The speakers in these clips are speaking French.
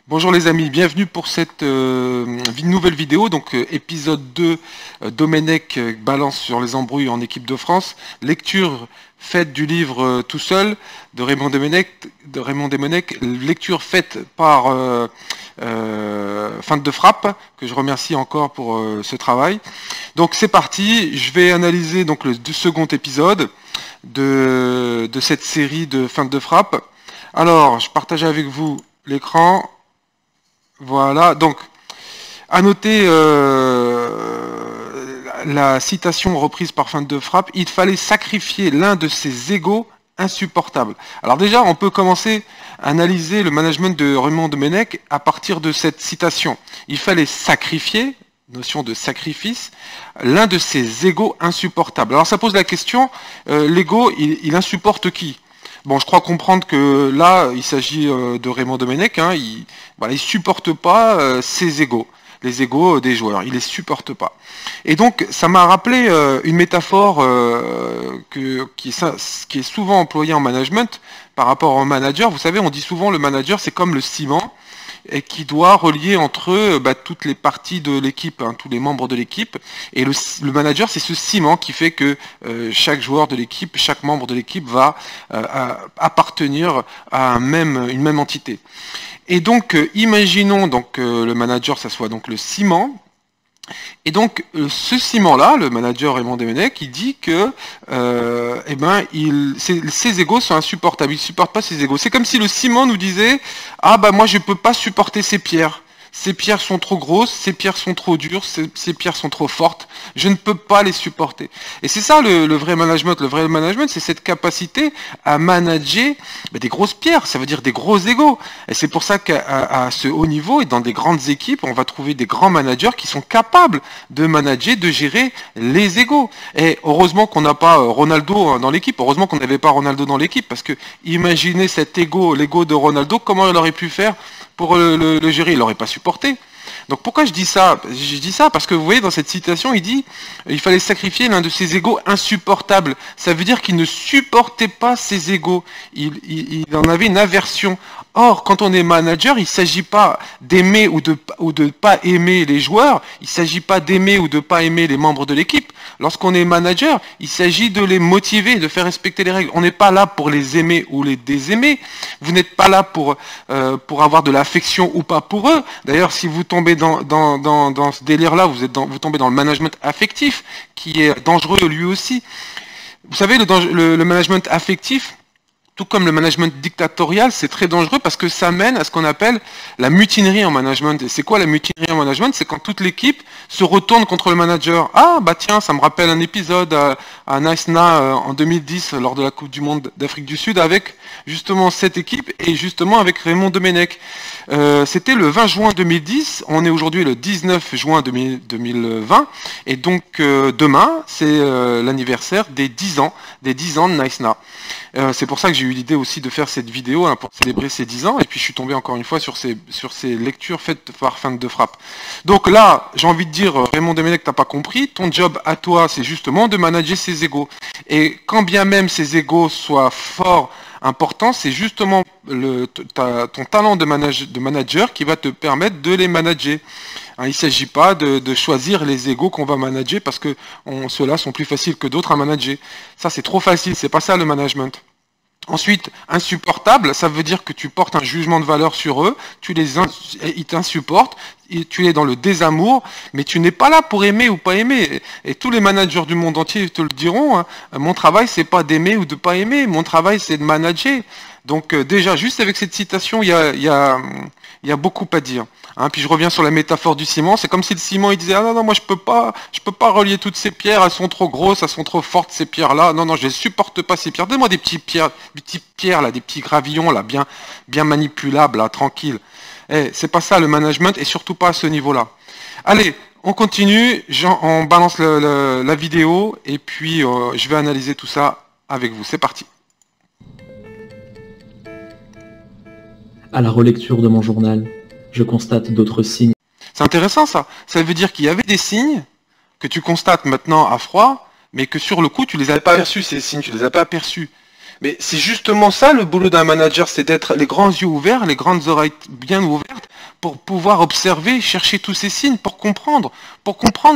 Bonjour les amis, bienvenue pour cette nouvelle vidéo, donc épisode 2, Domenech balance sur les embrouilles en équipe de France, lecture faite du livre Tout seul de Raymond Domenech, lecture faite par Feinte de frappe, que je remercie encore pour ce travail. Donc c'est parti, je vais analyser donc le second épisode de cette série de Feinte de frappe. Alors, je partage avec vous l'écran. Voilà, donc, à noter la citation reprise par Feinte de frappe, il fallait sacrifier l'un de ses égos insupportables. Alors déjà, on peut commencer à analyser le management de Raymond Domenech à partir de cette citation. Il fallait sacrifier, notion de sacrifice, l'un de ses égos insupportables. Alors ça pose la question, l'ego, il insupporte qui ? Bon, je crois comprendre que là, il s'agit de Raymond Domenech. Hein, il supporte pas ses égos, les égos des joueurs. Il les supporte pas. Et donc, ça m'a rappelé une métaphore qui est souvent employée en management par rapport au manager. Vous savez, on dit souvent le manager, c'est comme le ciment et qui doit relier entre eux toutes les parties de l'équipe, hein, tous les membres de l'équipe. Et le manager, c'est ce ciment qui fait que chaque joueur de l'équipe, chaque membre de l'équipe va appartenir à une même entité. Et donc, imaginons donc le manager, ça soit donc le ciment. Et donc, ce ciment-là, le manager Raymond Domenech, il dit que ses égos sont insupportables. Il ne supporte pas ses égos. C'est comme si le ciment nous disait « Ah bah moi je ne peux pas supporter ces pierres. Ces pierres sont trop grosses, ces pierres sont trop dures, ces pierres sont trop fortes. Je ne peux pas les supporter. » Et c'est ça le vrai management. Le vrai management, c'est cette capacité à manager des grosses pierres. Ça veut dire des gros égos. Et c'est pour ça qu'à ce haut niveau et dans des grandes équipes, on va trouver des grands managers qui sont capables de manager, de gérer les égos. Et heureusement qu'on n'a pas Ronaldo dans l'équipe. Heureusement qu'on n'avait pas Ronaldo dans l'équipe. Parce que imaginez cet ego, l'ego de Ronaldo, comment il aurait pu faire pour le gérer, il n'aurait pas supporté. Donc pourquoi je dis ça? Je dis ça parce que vous voyez dans cette citation, il dit il fallait sacrifier l'un de ses égos insupportables. Ça veut dire qu'il ne supportait pas ses égos. Il en avait une aversion. Or, quand on est manager, il ne s'agit pas d'aimer ou de pas aimer les joueurs. Il ne s'agit pas d'aimer ou de pas aimer les membres de l'équipe. Lorsqu'on est manager, il s'agit de les motiver, de faire respecter les règles. On n'est pas là pour les aimer ou les désaimer. Vous n'êtes pas là pour avoir de l'affection ou pas pour eux. D'ailleurs, si vous tombez dans ce délire-là, vous tombez dans le management affectif, qui est dangereux lui aussi. Vous savez, le management affectif, tout comme le management dictatorial, c'est très dangereux parce que ça mène à ce qu'on appelle la mutinerie en management. Et c'est quoi la mutinerie en management? C'est quand toute l'équipe se retourne contre le manager. Ah bah tiens, ça me rappelle un épisode à Nice-Na en 2010 lors de la Coupe du Monde d'Afrique du Sud avec justement cette équipe et justement avec Raymond Domenech. C'était le 20 juin 2010, on est aujourd'hui le 19 juin 2020 et donc demain c'est l'anniversaire des 10 ans de Nice-Na. C'est pour ça que j'ai eu l'idée aussi de faire cette vidéo pour célébrer ces 10 ans et puis je suis tombé encore une fois sur ces lectures faites par Feinte de frappe. Donc là, j'ai envie de dire, Raymond Domenech, t'as pas compris, ton job à toi c'est justement de manager ses égos. Et quand bien même ces égos soient forts, important, c'est justement ton talent de manager qui va te permettre de les manager. Hein, il ne s'agit pas de choisir les égos qu'on va manager parce que ceux-là sont plus faciles que d'autres à manager. Ça, c'est trop facile, c'est pas ça le management. Ensuite, insupportable, ça veut dire que tu portes un jugement de valeur sur eux, ils t'insupportent, tu es dans le désamour, mais tu n'es pas là pour aimer ou pas aimer. Et tous les managers du monde entier te le diront, hein, mon travail c'est pas d'aimer ou de pas aimer, mon travail c'est de manager. Donc déjà, juste avec cette citation, il y a beaucoup à dire. Hein, puis je reviens sur la métaphore du ciment. C'est comme si le ciment il disait ah non moi je peux pas relier toutes ces pierres, elles sont trop grosses, elles sont trop fortes ces pierres là. Non je ne supporte pas ces pierres. Donne-moi des petites pierres là, des petits gravillons là, bien manipulables là, tranquilles. C'est pas ça le management et surtout pas à ce niveau-là. Allez, on continue. On balance la vidéo et puis je vais analyser tout ça avec vous. C'est parti. À la relecture de mon journal, je constate d'autres signes. C'est intéressant ça. Ça veut dire qu'il y avait des signes que tu constates maintenant à froid, mais que sur le coup, tu les avais pas aperçus, ces signes, tu les as pas aperçus. Mais c'est justement ça le boulot d'un manager, c'est d'être les grands yeux ouverts, les grandes oreilles bien ouvertes, pour pouvoir observer, chercher tous ces signes pour comprendre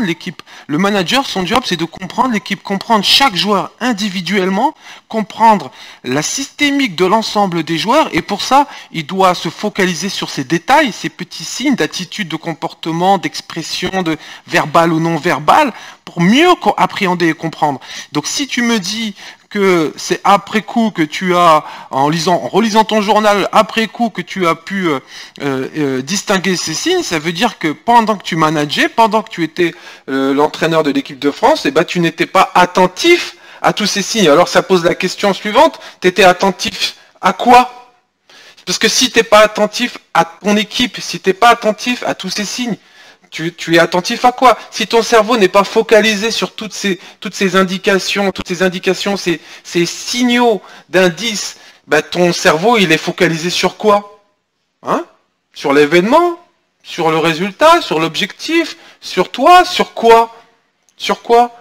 l'équipe. Le manager, son job, c'est de comprendre l'équipe, comprendre chaque joueur individuellement, comprendre la systémique de l'ensemble des joueurs, et pour ça, il doit se focaliser sur ces détails, ces petits signes d'attitude, de comportement, d'expression, de verbal ou non verbal, pour mieux appréhender et comprendre. Donc si tu me dis que c'est après coup que tu as, en relisant ton journal, après coup que tu as pu distinguer ces signes, ça veut dire que pendant que tu manageais, pendant que tu étais l'entraîneur de l'équipe de France, eh ben, tu n'étais pas attentif à tous ces signes. Alors ça pose la question suivante, tu étais attentif à quoi? Parce que si tu n'es pas attentif à ton équipe, si tu n'es pas attentif à tous ces signes, tu es attentif à quoi? Si ton cerveau n'est pas focalisé sur toutes ces indications, ces signaux d'indices, bah, ton cerveau, il est focalisé sur quoi? Hein? Sur l'événement? Sur le résultat? Sur l'objectif? Sur toi? Sur quoi? Sur quoi?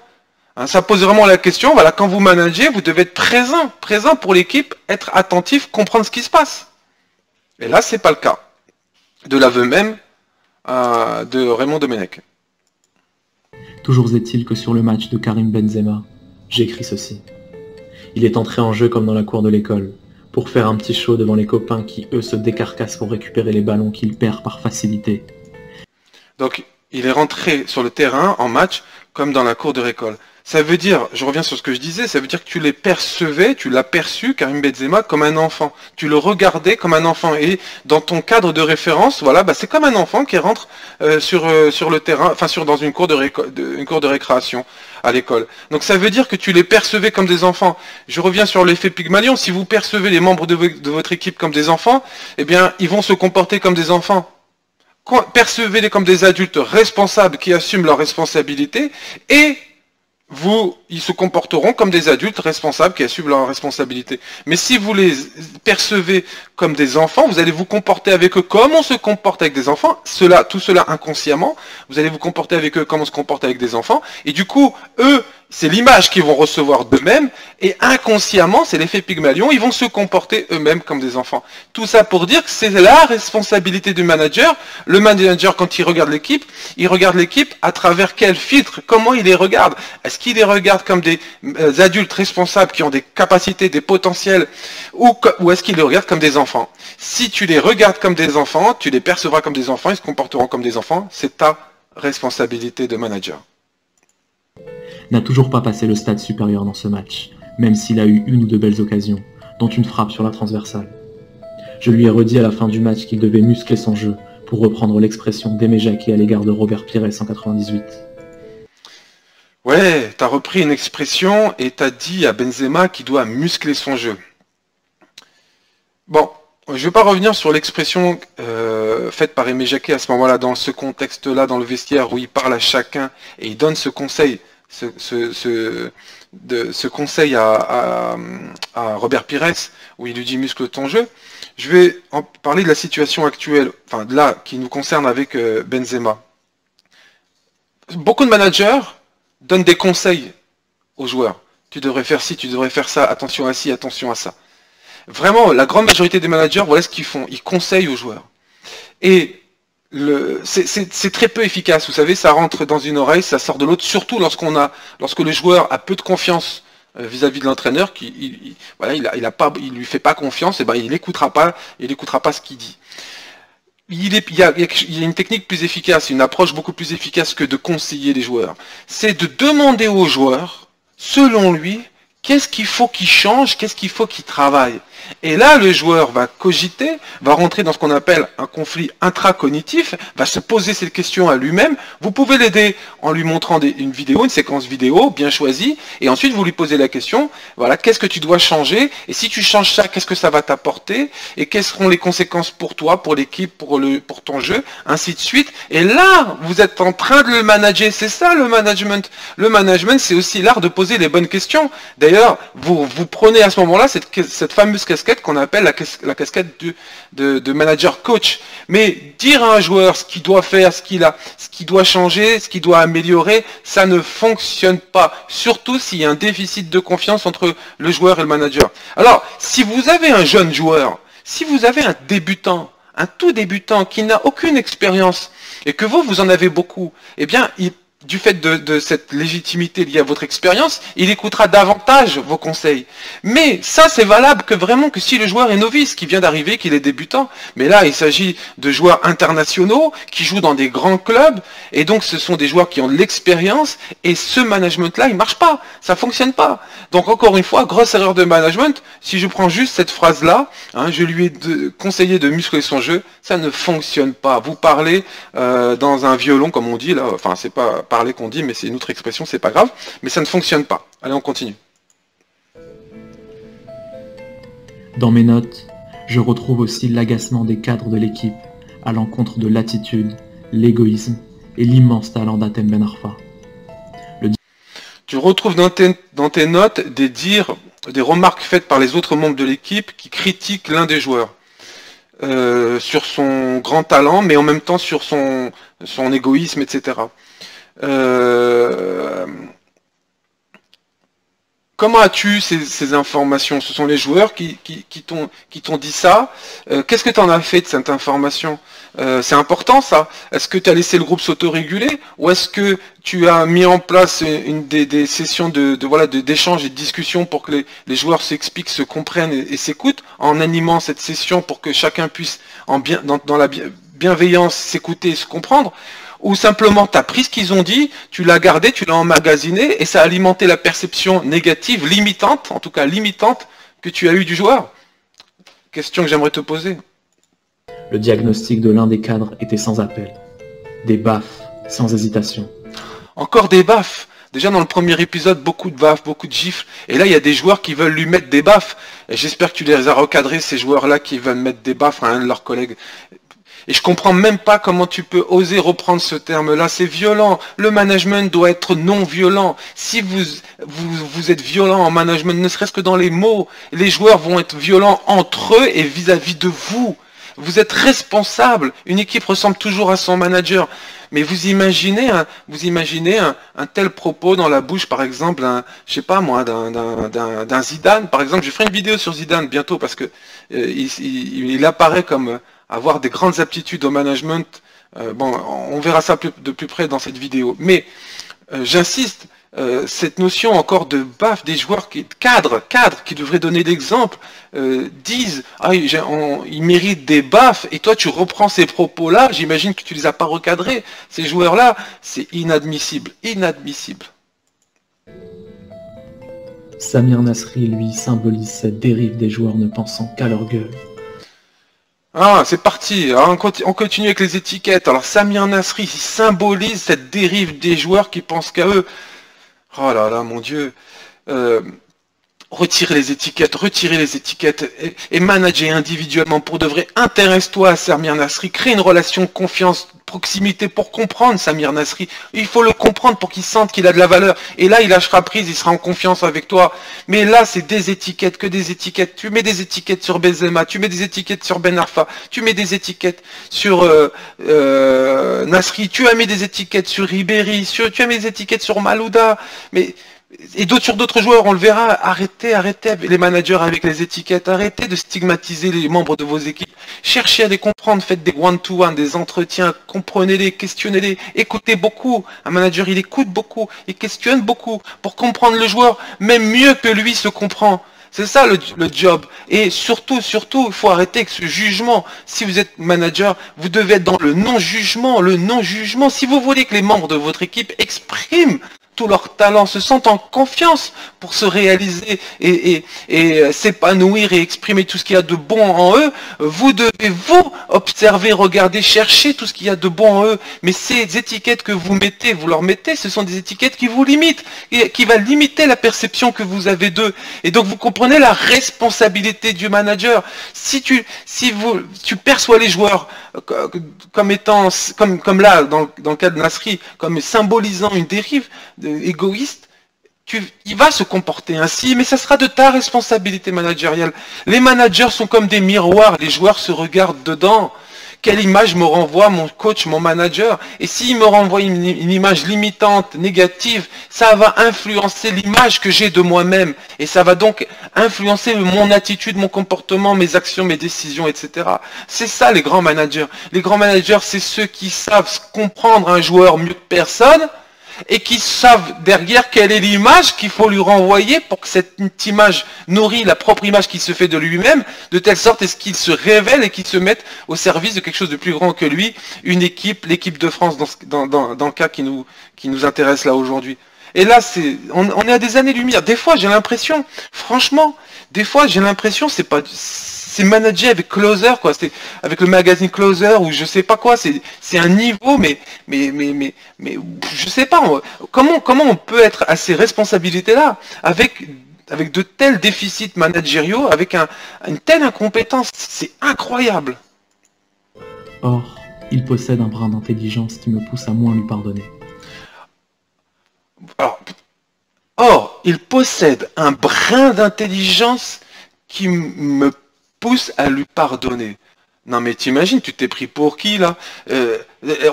Hein, ça pose vraiment la question, voilà, quand vous managez, vous devez être présent pour l'équipe, être attentif, comprendre ce qui se passe. Et là, c'est pas le cas. De l'aveu même de Raymond Domenech. Toujours est-il que sur le match de Karim Benzema, j'ai écrit ceci. Il est entré en jeu comme dans la cour de l'école, pour faire un petit show devant les copains qui, eux, se décarcassent pour récupérer les ballons qu'il perd par facilité. Donc, il est rentré sur le terrain en match comme dans la cour de l'école. Ça veut dire, je reviens sur ce que je disais, ça veut dire que tu les percevais, tu l'as perçu, Karim Benzema, comme un enfant. Tu le regardais comme un enfant. Et dans ton cadre de référence, voilà, bah, c'est comme un enfant qui rentre sur le terrain, enfin dans une cour de récréation à l'école. Donc ça veut dire que tu les percevais comme des enfants. Je reviens sur l'effet Pygmalion. Si vous percevez les membres de votre équipe comme des enfants, eh bien, ils vont se comporter comme des enfants. Percevez-les comme des adultes responsables qui assument leurs responsabilités et ils se comporteront comme des adultes responsables qui assument leurs responsabilités. Mais si vous les percevez comme des enfants, vous allez vous comporter avec eux comme on se comporte avec des enfants, tout cela inconsciemment, vous allez vous comporter avec eux comme on se comporte avec des enfants, et du coup, eux, c'est l'image qu'ils vont recevoir d'eux-mêmes, et inconsciemment, c'est l'effet Pygmalion, ils vont se comporter eux-mêmes comme des enfants. Tout ça pour dire que c'est la responsabilité du manager. Le manager, quand il regarde l'équipe à travers quel filtre, comment il les regarde. Est-ce qu'il les regarde comme des adultes responsables qui ont des capacités, des potentiels, ou est-ce qu'il les regarde comme des enfants? Si tu les regardes comme des enfants, tu les percevras comme des enfants, ils se comporteront comme des enfants, c'est ta responsabilité de manager. N'a toujours pas passé le stade supérieur dans ce match, même s'il a eu une ou deux belles occasions, dont une frappe sur la transversale. Je lui ai redit à la fin du match qu'il devait muscler son jeu, pour reprendre l'expression d'Aimé Jacquet à l'égard de Robert Pires en 98. Ouais, t'as repris une expression et t'as dit à Benzema qu'il doit muscler son jeu. Bon, je ne vais pas revenir sur l'expression faite par Aimé Jacquet à ce moment-là, dans ce contexte-là, dans le vestiaire, où il parle à chacun et il donne ce conseil. Ce conseil à Robert Pires, où il lui dit muscle ton jeu. Je vais en parler de la situation actuelle, enfin de là, qui nous concerne avec Benzema. Beaucoup de managers donnent des conseils aux joueurs. Tu devrais faire ci, tu devrais faire ça, attention à ci, attention à ça. Vraiment, la grande majorité des managers, voilà ce qu'ils font. Ils conseillent aux joueurs. Et c'est très peu efficace, vous savez, ça rentre dans une oreille, ça sort de l'autre, surtout lorsque le joueur a peu de confiance vis-à-vis de l'entraîneur, il lui fait pas confiance, et ben il n'écoutera pas ce qu'il dit. Il y a une technique plus efficace, une approche beaucoup plus efficace que de conseiller les joueurs. C'est de demander aux joueurs, selon lui, qu'est-ce qu'il faut qu'il change, qu'est-ce qu'il faut qu'il travaille. Et là, le joueur va cogiter, va rentrer dans ce qu'on appelle un conflit intracognitif, va se poser cette question à lui-même. Vous pouvez l'aider en lui montrant une vidéo, une séquence vidéo bien choisie, et ensuite vous lui posez la question, voilà, qu'est-ce que tu dois changer, et si tu changes ça, qu'est-ce que ça va t'apporter, et quelles seront les conséquences pour toi, pour l'équipe, pour ton jeu, ainsi de suite. Et là, vous êtes en train de le manager, c'est ça le management. Le management, c'est aussi l'art de poser les bonnes questions. D'ailleurs, vous prenez à ce moment-là cette fameuse casquette qu'on appelle la casquette de manager coach. Mais dire à un joueur ce qu'il doit faire, ce qu'il doit changer, ce qu'il doit améliorer, ça ne fonctionne pas. Surtout s'il y a un déficit de confiance entre le joueur et le manager. Alors, si vous avez un jeune joueur, si vous avez un débutant, un tout débutant qui n'a aucune expérience, et que vous en avez beaucoup, eh bien, du fait de cette légitimité liée à votre expérience, il écoutera davantage vos conseils. Mais ça, c'est valable que vraiment que si le joueur est novice, qui vient d'arriver, qu'il est débutant. Mais là, il s'agit de joueurs internationaux qui jouent dans des grands clubs, et donc ce sont des joueurs qui ont de l'expérience, et ce management-là, il marche pas, ça fonctionne pas. Donc encore une fois, grosse erreur de management. Si je prends juste cette phrase-là, hein, je lui ai conseillé de muscler son jeu, ça ne fonctionne pas. Vous parlez dans un violon, comme on dit là, enfin c'est pas parler qu'on dit, mais c'est une autre expression, c'est pas grave, mais ça ne fonctionne pas. Allez, on continue. Dans mes notes, je retrouve aussi l'agacement des cadres de l'équipe à l'encontre de l'attitude, l'égoïsme et l'immense talent d'Hatem Ben Arfa. Tu retrouves dans tes notes des remarques faites par les autres membres de l'équipe qui critiquent l'un des joueurs sur son grand talent, mais en même temps sur son égoïsme, etc. Comment as-tu ces informations? Ce sont les joueurs qui t'ont dit ça. Qu'est-ce que tu en as fait de cette information? C'est important ça. Est-ce que tu as laissé le groupe s'autoréguler ou est-ce que tu as mis en place des sessions d'échange et de discussion pour que les joueurs s'expliquent, se comprennent et s'écoutent en animant cette session pour que chacun puisse dans la bienveillance s'écouter et se comprendre? Ou simplement tu as pris ce qu'ils ont dit, tu l'as gardé, tu l'as emmagasiné et ça a alimenté la perception négative, limitante, en tout cas limitante, que tu as eue du joueur? Question que j'aimerais te poser. Le diagnostic de l'un des cadres était sans appel. Des baffes, sans hésitation. Encore des baffes. Déjà dans le premier épisode, beaucoup de baffes, beaucoup de gifles. Et là, il y a des joueurs qui veulent lui mettre des baffes. Et j'espère que tu les as recadrés, ces joueurs-là qui veulent mettre des baffes à un de leurs collègues. Et je comprends même pas comment tu peux oser reprendre ce terme-là. C'est violent. Le management doit être non violent. Si vous êtes violent en management, ne serait-ce que dans les mots, les joueurs vont être violents entre eux et vis-à-vis de vous. Vous êtes responsable. Une équipe ressemble toujours à son manager. Mais vous imaginez un tel propos dans la bouche, par exemple, je sais pas moi, d'un Zidane. Par exemple, je ferai une vidéo sur Zidane bientôt parce que il apparaît comme avoir des grandes aptitudes au management. Bon, on verra ça de plus près dans cette vidéo. Mais j'insiste, cette notion encore de baffe des joueurs cadres qui devraient donner l'exemple, disent ils méritent des baffes et toi tu reprends ces propos-là, j'imagine que tu les as pas recadrés. Ces joueurs-là, c'est inadmissible, inadmissible. Samir Nasri, lui, symbolise cette dérive des joueurs ne pensant qu'à leur gueule. Ah, c'est parti. Alors, on continue avec les étiquettes. Alors, Samir Nasri, il symbolise cette dérive des joueurs qui pensent qu'à eux. Oh là là, mon Dieu. Retirez les étiquettes et managez individuellement pour de vrai. Intéresse-toi à Samir Nasri, crée une relation confiance, proximité pour comprendre Samir Nasri. Il faut le comprendre pour qu'il sente qu'il a de la valeur. Et là, il lâchera prise, il sera en confiance avec toi. Mais là, c'est des étiquettes, que des étiquettes. Tu mets des étiquettes sur Benzema, tu mets des étiquettes sur Ben Arfa, tu mets des étiquettes sur Nasri, tu as mis des étiquettes sur Ribéry, tu as mis des étiquettes sur Malouda. Et sur d'autres joueurs, on le verra, arrêtez les managers avec les étiquettes, arrêtez de stigmatiser les membres de vos équipes, cherchez à les comprendre, faites des one-to-one, des entretiens, comprenez-les, questionnez-les, écoutez beaucoup. Un manager, il écoute beaucoup, il questionne beaucoup pour comprendre le joueur, même mieux que lui se comprend. C'est ça le job. Et surtout, il faut arrêter avec ce jugement. Si vous êtes manager, vous devez être dans le non-jugement, Si vous voulez que les membres de votre équipe expriment tout leur talent, se sentent en confiance pour se réaliser et s'épanouir et exprimer tout ce qu'il y a de bon en eux, vous devez vous observer, regarder, chercher tout ce qu'il y a de bon en eux. Mais ces étiquettes que vous leur mettez, ce sont des étiquettes qui vous limitent, et qui va limiter la perception que vous avez d'eux. Et donc vous comprenez la responsabilité du manager. Si tu perçois les joueurs comme étant, comme là, dans le cas de Nasri, comme symbolisant une dérive égoïste, il va se comporter ainsi, mais ça sera de ta responsabilité managériale. Les managers sont comme des miroirs, les joueurs se regardent dedans. quelle image me renvoie mon coach, mon manager. Et s'il me renvoie une image limitante, négative, ça va influencer l'image que j'ai de moi-même. Et ça va donc influencer mon attitude, mon comportement, mes actions, mes décisions, etc. C'est ça les grands managers. Les grands managers, c'est ceux qui savent comprendre un joueur mieux que personne, et qui savent derrière quelle est l'image qu'il faut lui renvoyer pour que cette image nourrit la propre image qu'il se fait de lui-même, de telle sorte est-ce qu'il se révèle et qu'il se mette au service de quelque chose de plus grand que lui, une équipe, l'équipe de France dans le cas qui nous intéresse là aujourd'hui. Et là, on est à des années-lumière. Des fois, j'ai l'impression, franchement, c'est managé avec Closer, quoi. C'est avec le magazine Closer ou je sais pas quoi. C'est un niveau, mais je sais pas. Comment on peut être à ces responsabilités-là avec de tels déficits managériaux, avec une telle incompétence. C'est incroyable. Or, il possède un brin d'intelligence qui me pousse à moins lui pardonner. Or, il possède un brin d'intelligence qui me pousse à lui pardonner. Non mais t'imagines, tu t'es pris pour qui là?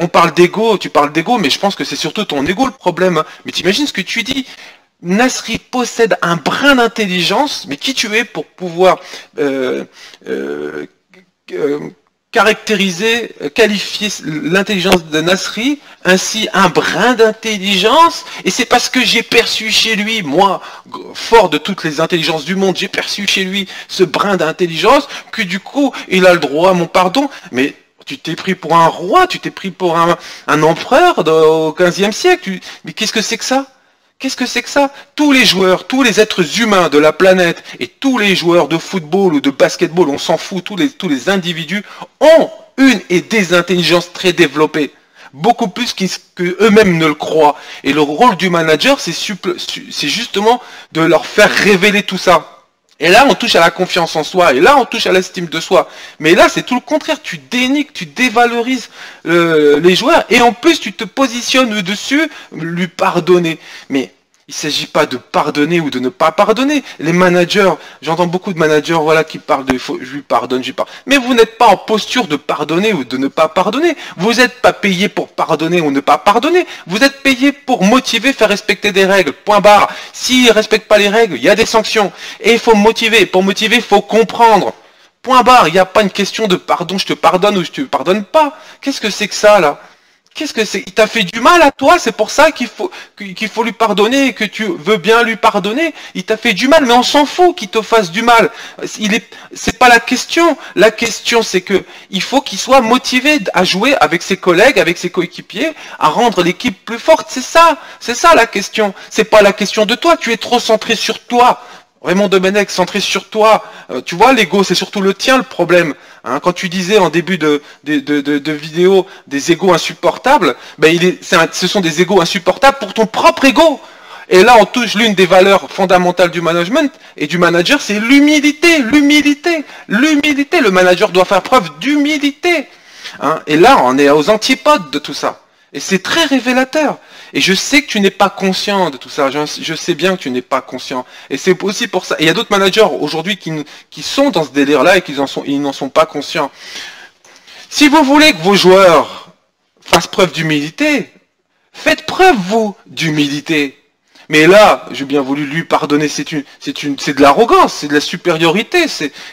On parle d'ego, tu parles d'ego, mais je pense que c'est surtout ton ego le problème. Hein. Mais t'imagines ce que tu dis? Nasri possède un brin d'intelligence, mais qui tu es pour pouvoir qualifier l'intelligence de Nasri, ainsi un brin d'intelligence, et c'est parce que j'ai perçu chez lui, moi, fort de toutes les intelligences du monde, j'ai perçu chez lui ce brin d'intelligence, que du coup, il a le droit à mon pardon, mais tu t'es pris pour un roi, tu t'es pris pour un empereur au XVe siècle, mais qu'est-ce que c'est que ça? Qu'est-ce que c'est que ça? Tous les joueurs, tous les êtres humains de la planète et tous les joueurs de football ou de basketball, on s'en fout, tous les individus ont une et des intelligences très développées. Beaucoup plus qu'eux-mêmes ne le croient. Et le rôle du manager, c'est justement de leur faire révéler tout ça. Et là, on touche à la confiance en soi, et là, on touche à l'estime de soi. Mais là, c'est tout le contraire. Tu dénigres, tu dévalorises les joueurs, et en plus, tu te positionnes dessus, lui pardonner. Mais il ne s'agit pas de pardonner ou de ne pas pardonner. Les managers, j'entends beaucoup de managers voilà, qui parlent de je lui pardonne, je lui pardonne. Mais vous n'êtes pas en posture de pardonner ou de ne pas pardonner. Vous n'êtes pas payé pour pardonner ou ne pas pardonner. Vous êtes payé pour motiver, faire respecter des règles. Point barre. S'ils ne respectent pas les règles, il y a des sanctions. Et il faut motiver. Pour motiver, il faut comprendre. Point barre. Il n'y a pas une question de pardon, je te pardonne ou je te pardonne pas. Qu'est-ce que c'est que ça là? Qu'est-ce que c'est? Il t'a fait du mal à toi, c'est pour ça qu'il faut lui pardonner et que tu veux bien lui pardonner. Il t'a fait du mal, mais on s'en fout qu'il te fasse du mal. C'est pas la question. La question, c'est que il faut qu'il soit motivé à jouer avec ses collègues, avec ses coéquipiers, à rendre l'équipe plus forte. C'est ça la question. C'est pas la question de toi. Tu es trop centré sur toi. Raymond Domenech, centré sur toi. Tu vois, l'ego, c'est surtout le tien le problème. Hein, quand tu disais en début de vidéo des égos insupportables, ben ce sont des égos insupportables pour ton propre ego. Et là, on touche l'une des valeurs fondamentales du management et du manager, c'est l'humilité, l'humilité, l'humilité. Le manager doit faire preuve d'humilité. Hein, et là, on est aux antipodes de tout ça. Et c'est très révélateur. Et je sais que tu n'es pas conscient de tout ça. Je sais bien que tu n'es pas conscient. Et c'est aussi pour ça. Et il y a d'autres managers aujourd'hui qui sont dans ce délire-là et ils n'en sont pas conscients. Si vous voulez que vos joueurs fassent preuve d'humilité, faites preuve, vous, d'humilité. Mais là, j'ai bien voulu lui pardonner, c'est de l'arrogance, c'est de la supériorité,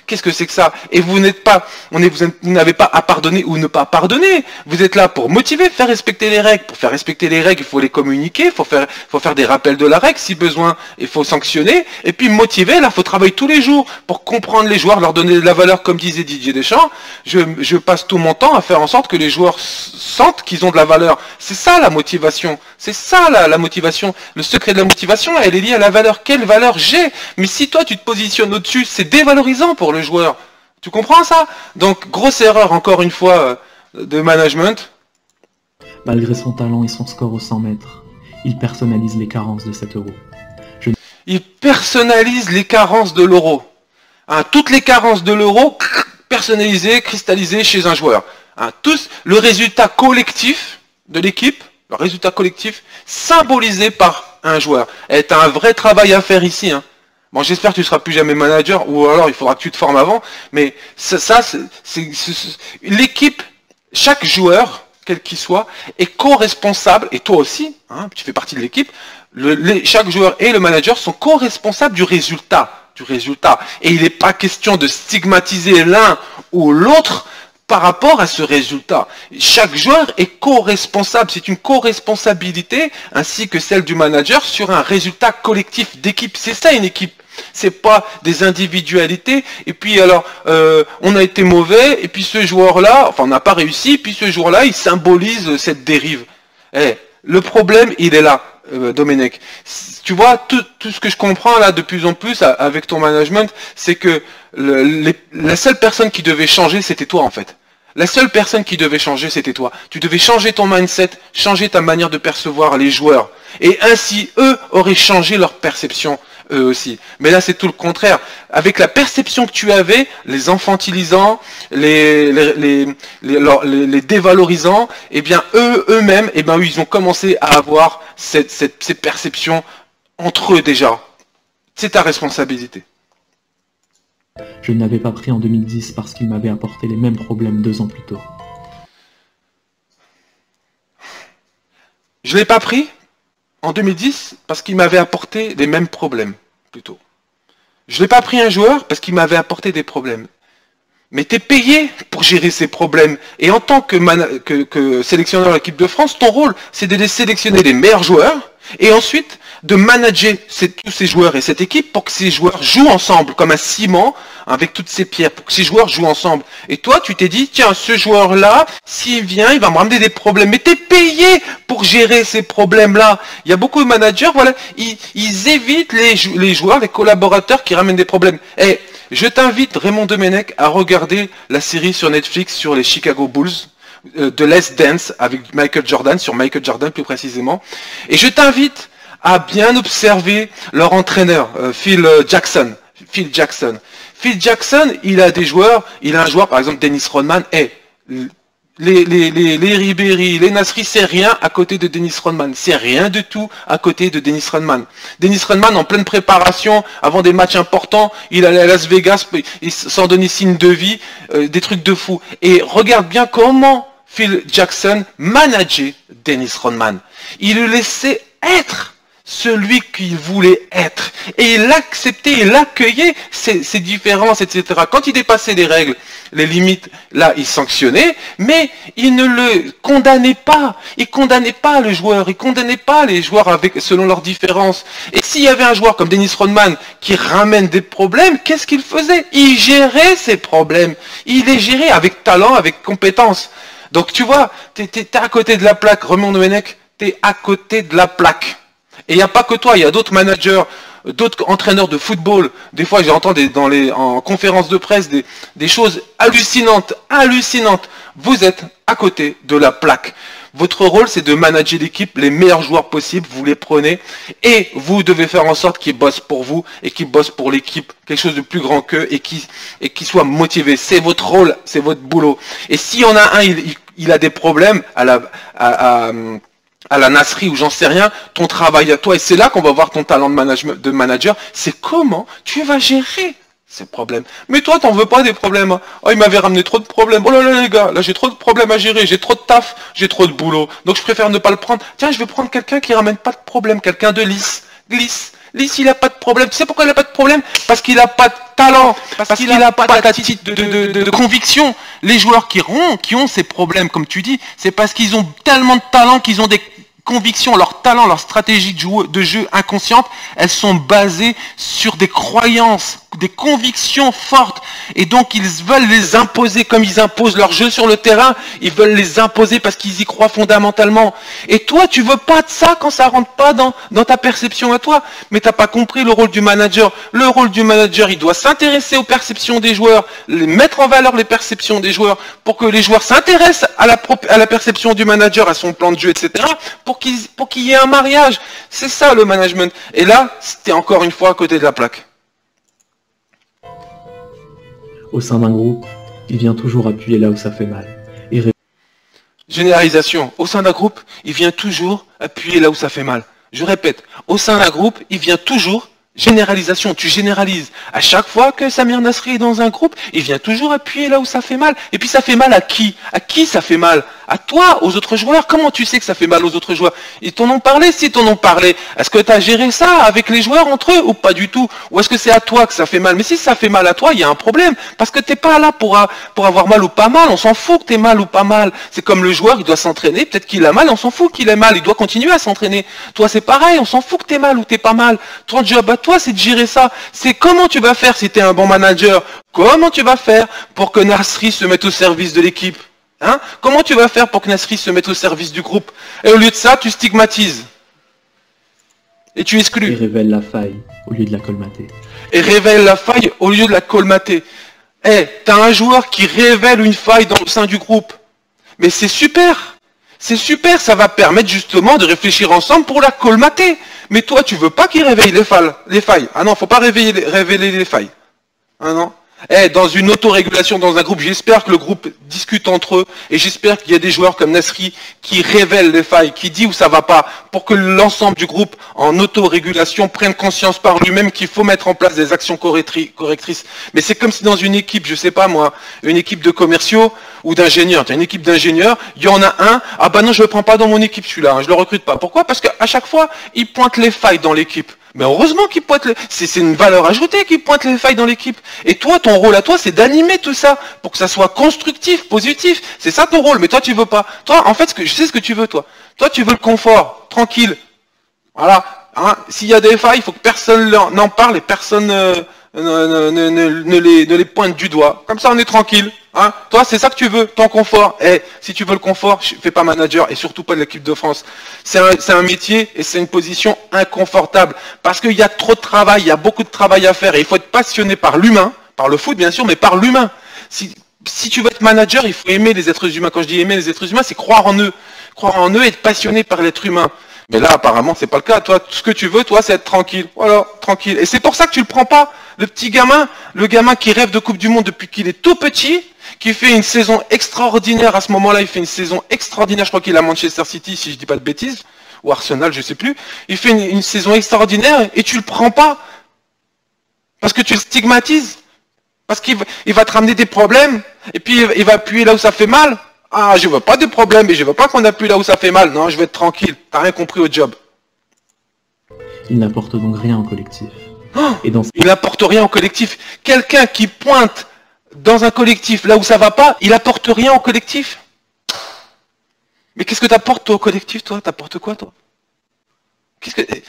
qu'est-ce que c'est que ça? Et vous n'avez pas à pardonner ou ne pas pardonner. Vous êtes là pour motiver, faire respecter les règles. Pour faire respecter les règles, il faut les communiquer, il faut faire des rappels de la règle, si besoin, il faut sanctionner. Et puis motiver, là, il faut travailler tous les jours pour comprendre les joueurs, leur donner de la valeur, comme disait Didier Deschamps. Je passe tout mon temps à faire en sorte que les joueurs sentent qu'ils ont de la valeur. C'est ça la motivation. C'est ça la motivation. Le secret de la motivation, elle est liée à la valeur. Quelle valeur j'ai? Mais si toi tu te positionnes au-dessus, c'est dévalorisant pour le joueur. Tu comprends ça? Donc, grosse erreur, encore une fois, de management. Malgré son talent et son score au 100 mètres, il personnalise les carences de cet euro. Il personnalise les carences de l'euro. Hein, toutes les carences de l'euro, personnalisées, cristallisées chez un joueur. Hein, le résultat collectif de l'équipe, le résultat collectif symbolisé par un joueur. Et tu as un vrai travail à faire ici. Hein. Bon, j'espère que tu ne seras plus jamais manager, ou alors il faudra que tu te formes avant, mais l'équipe chaque joueur, quel qu'il soit, est co-responsable, et toi aussi, hein, tu fais partie de l'équipe, chaque joueur et le manager sont co-responsables du résultat. Et il n'est pas question de stigmatiser l'un ou l'autre par rapport à ce résultat. Chaque joueur est co-responsable, c'est une co-responsabilité, ainsi que celle du manager, sur un résultat collectif d'équipe. C'est ça une équipe. C'est pas des individualités, et puis alors, on a été mauvais, et puis ce joueur-là, enfin on n'a pas réussi, et puis ce joueur-là, il symbolise cette dérive. Le problème, il est là, Domenech. Tu vois, tout ce que je comprends là de plus en plus avec ton management, c'est que la seule personne qui devait changer, c'était toi en fait. La seule personne qui devait changer, c'était toi. Tu devais changer ton mindset, changer ta manière de percevoir les joueurs. Et ainsi, eux auraient changé leur perception, eux aussi. Mais là, c'est tout le contraire. Avec la perception que tu avais, les infantilisant, les dévalorisant, eh bien, eux-mêmes, eh bien, ils ont commencé à avoir ces perceptions entre eux déjà. C'est ta responsabilité. Je ne l'avais pas pris en 2010 parce qu'il m'avait apporté les mêmes problèmes 2 ans plus tôt. Je ne l'ai pas pris en 2010 parce qu'il m'avait apporté les mêmes problèmes, plutôt. Je ne l'ai pas pris un joueur parce qu'il m'avait apporté des problèmes. Mais tu es payé pour gérer ces problèmes. Et en tant que sélectionneur de l'équipe de France, ton rôle, c'est de les sélectionner les meilleurs joueurs et ensuite de manager tous ces joueurs et cette équipe pour que ces joueurs jouent ensemble, comme un ciment avec toutes ces pierres, pour que ces joueurs jouent ensemble. Et toi, tu t'es dit, tiens, ce joueur-là, s'il vient, il va me ramener des problèmes. Mais tu es payé pour gérer ces problèmes-là. Il y a beaucoup de managers, voilà, ils évitent les joueurs, les collaborateurs qui ramènent des problèmes. Et je t'invite, Raymond Domenech, à regarder la série sur Netflix sur les Chicago Bulls, de Let's Dance, avec Michael Jordan, sur Michael Jordan plus précisément. Et je t'invite à bien observer leur entraîneur, Phil Jackson. Phil Jackson, il a des joueurs, il a un joueur, par exemple, Dennis Rodman, les Ribéry, les Nasri, c'est rien à côté de Dennis Rodman. C'est rien du tout à côté de Dennis Rodman. Dennis Rodman, en pleine préparation, avant des matchs importants, il allait à Las Vegas, il s'en donnait signe de vie, des trucs de fou. Et regarde bien comment Phil Jackson manageait Dennis Rodman. Il le laissait être celui qu'il voulait être. Et il acceptait, il accueillait ses différences, etc. Quand il dépassait les règles, les limites, là, il sanctionnait, mais il ne le condamnait pas. Il condamnait pas le joueur, il condamnait pas les joueurs selon leurs différences. Et s'il y avait un joueur comme Dennis Rodman qui ramène des problèmes, qu'est-ce qu'il faisait? Il gérait ces problèmes. Il les gérait avec talent, avec compétence. Donc tu vois, t'es à côté de la plaque, Raymond Domenech, t'es à côté de la plaque. Et il n'y a pas que toi, il y a d'autres managers, d'autres entraîneurs de football. Des fois, j'entends en conférence de presse des choses hallucinantes. Vous êtes à côté de la plaque. Votre rôle, c'est de manager l'équipe, les meilleurs joueurs possibles, vous les prenez, et vous devez faire en sorte qu'ils bossent pour vous, et qu'ils bossent pour l'équipe, quelque chose de plus grand qu'eux, et qu'ils soient motivés. C'est votre rôle, c'est votre boulot. Et s'il y en a un, il a des problèmes à la Nasri ou j'en sais rien, ton travail à toi, et c'est là qu'on va voir ton talent de manager, c'est comment tu vas gérer ces problèmes. Mais toi, t'en veux pas des problèmes. Oh, il m'avait ramené trop de problèmes. Oh là là les gars, là j'ai trop de problèmes à gérer, j'ai trop de taf, j'ai trop de boulot. Donc je préfère ne pas le prendre. Tiens, je vais prendre quelqu'un qui ramène pas de problème, quelqu'un de lisse. Lisse, il a pas de problème. Tu sais pourquoi il a pas de problème? Parce qu'il a pas de talent, parce qu'il a pas d'attitude de conviction. Les joueurs qui ont ces problèmes, comme tu dis, c'est parce qu'ils ont tellement de talent qu'ils ont des convictions, leur talent, leur stratégie de jeu inconsciente, elles sont basées sur des croyances, des convictions fortes. Et donc ils veulent les imposer comme ils imposent leur jeu sur le terrain. Ils veulent les imposer parce qu'ils y croient fondamentalement. Et toi, tu veux pas de ça quand ça rentre pas dans ta perception à toi. Mais t'as pas compris le rôle du manager. Le rôle du manager, il doit s'intéresser aux perceptions des joueurs, mettre en valeur les perceptions des joueurs pour que les joueurs s'intéressent à la perception du manager, à son plan de jeu, etc. pour qu'il y ait un mariage. C'est ça le management. Et là, c'était encore une fois à côté de la plaque. Au sein d'un groupe, il vient toujours appuyer là où ça fait mal. Généralisation. Au sein d'un groupe, il vient toujours appuyer là où ça fait mal. Je répète, au sein d'un groupe, il vient toujours Généralisation, tu généralises. À chaque fois que Samir Nasri est dans un groupe, il vient toujours appuyer là où ça fait mal. Et puis ça fait mal à qui? À qui ça fait mal? À toi, aux autres joueurs? Comment tu sais que ça fait mal aux autres joueurs? Ils t'en ont parlé, si t'en ont parlé. Est-ce que tu as géré ça avec les joueurs entre eux ou pas du tout? Ou est-ce que c'est à toi que ça fait mal? Mais si ça fait mal à toi, il y a un problème. Parce que t'es pas là pour avoir mal ou pas mal. On s'en fout que t'es mal ou pas mal. C'est comme le joueur, il doit s'entraîner. Peut-être qu'il a mal, on s'en fout qu'il ait mal. Il doit continuer à s'entraîner. Toi, c'est pareil. On s'en fout que t'es mal ou t'es pas mal. Ton job à toi, c'est de gérer ça. C'est comment tu vas faire si tu es un bon manager. Comment tu vas faire pour que Nasri se mette au service de l'équipe? Hein? Comment tu vas faire pour que Nasri se mette au service du groupe? Et au lieu de ça, tu stigmatises. Et tu Et exclus. révèle la faille au lieu de la colmater. Et révèle la faille au lieu de la colmater. Eh, t'as un joueur qui révèle une faille dans le sein du groupe. Mais c'est super. C'est super, ça va permettre justement de réfléchir ensemble pour la colmater. Mais toi, tu veux pas qu'il réveille les failles. Ah non, faut pas révéler les failles. Ah non. Eh, dans une autorégulation dans un groupe, j'espère que le groupe discute entre eux et j'espère qu'il y a des joueurs comme Nasri qui révèlent les failles, qui dit où ça va pas, pour que l'ensemble du groupe en autorégulation prenne conscience par lui-même qu'il faut mettre en place des actions correctrices. Mais c'est comme si dans une équipe, je sais pas moi, une équipe de commerciaux ou d'ingénieurs, tu as une équipe d'ingénieurs, il y en a un, ah bah non, je le prends pas dans mon équipe celui-là, hein, je le recrute pas. Pourquoi? Parce qu'à chaque fois, il pointe les failles dans l'équipe. Mais heureusement qu'il pointe c'est une valeur ajoutée qu'il pointe les failles dans l'équipe. Et toi, ton rôle à toi, c'est d'animer tout ça pour que ça soit constructif, positif. C'est ça ton rôle, mais toi, tu veux pas. Toi, en fait, je sais ce que tu veux, toi. Toi, tu veux le confort, tranquille. Voilà. Hein, s'il y a des failles, il faut que personne n'en parle et personne ne les pointe du doigt. Comme ça, on est tranquille. Hein. Toi, c'est ça que tu veux, ton confort. Eh, si tu veux le confort, fais pas manager et surtout pas de l'équipe de France. C'est un métier et c'est une position inconfortable parce qu'il y a trop de travail, il y a beaucoup de travail à faire et il faut être passionné par l'humain, par le foot bien sûr, mais par l'humain. Si tu veux être manager, il faut aimer les êtres humains. Quand je dis aimer les êtres humains, c'est croire en eux. Croire en eux et être passionné par l'être humain. Mais là, apparemment, c'est pas le cas. Toi, tout ce que tu veux, toi, c'est être tranquille. Voilà, tranquille. Et c'est pour ça que tu le prends pas. Le petit gamin, le gamin qui rêve de Coupe du Monde depuis qu'il est tout petit, qui fait une saison extraordinaire. À ce moment-là, il fait une saison extraordinaire. Je crois qu'il est à Manchester City, si je dis pas de bêtises. Ou Arsenal, je sais plus. Il fait une saison extraordinaire et tu le prends pas. Parce que tu le stigmatises. Parce qu'il va te ramener des problèmes. Et puis, il va appuyer là où ça fait mal. Ah, je veux pas de problème et je veux pas qu'on appuie là où ça fait mal. Non, je veux être tranquille. T'as rien compris au job. Il n'apporte donc rien au collectif. Oh, Et dans il n'apporte rien au collectif. Quelqu'un qui pointe dans un collectif là où ça va pas, il apporte rien au collectif. Mais qu'est-ce que t'apportes toi au collectif, toi? T'apportes quoi, toi?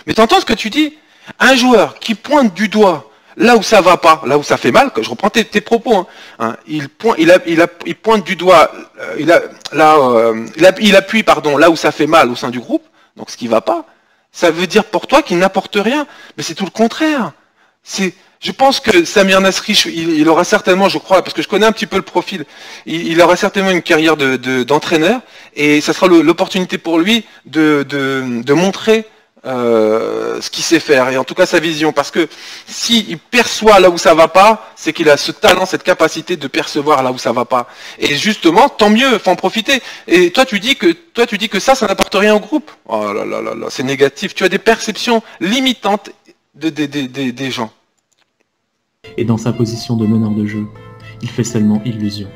Mais t'entends ce que tu dis? Un joueur qui pointe du doigt là où ça va pas, là où ça fait mal, je reprends tes propos, hein, il pointe du doigt, il appuie pardon, là où ça fait mal au sein du groupe, donc ce qui va pas, ça veut dire pour toi qu'il n'apporte rien, mais c'est tout le contraire. Je pense que Samir Nasri, il aura certainement, je crois, parce que je connais un petit peu le profil, il aura certainement une carrière d'entraîneur, et ça sera l'opportunité pour lui de montrer ce qu'il sait faire, et en tout cas sa vision, parce que s'il perçoit là où ça va pas, c'est qu'il a ce talent, cette capacité de percevoir là où ça va pas. Et justement, tant mieux, faut en profiter. Et toi tu dis que ça n'apporte rien au groupe. Oh là là là là, c'est négatif. Tu as des perceptions limitantes des gens. Et dans sa position de meneur de jeu, il fait seulement illusion.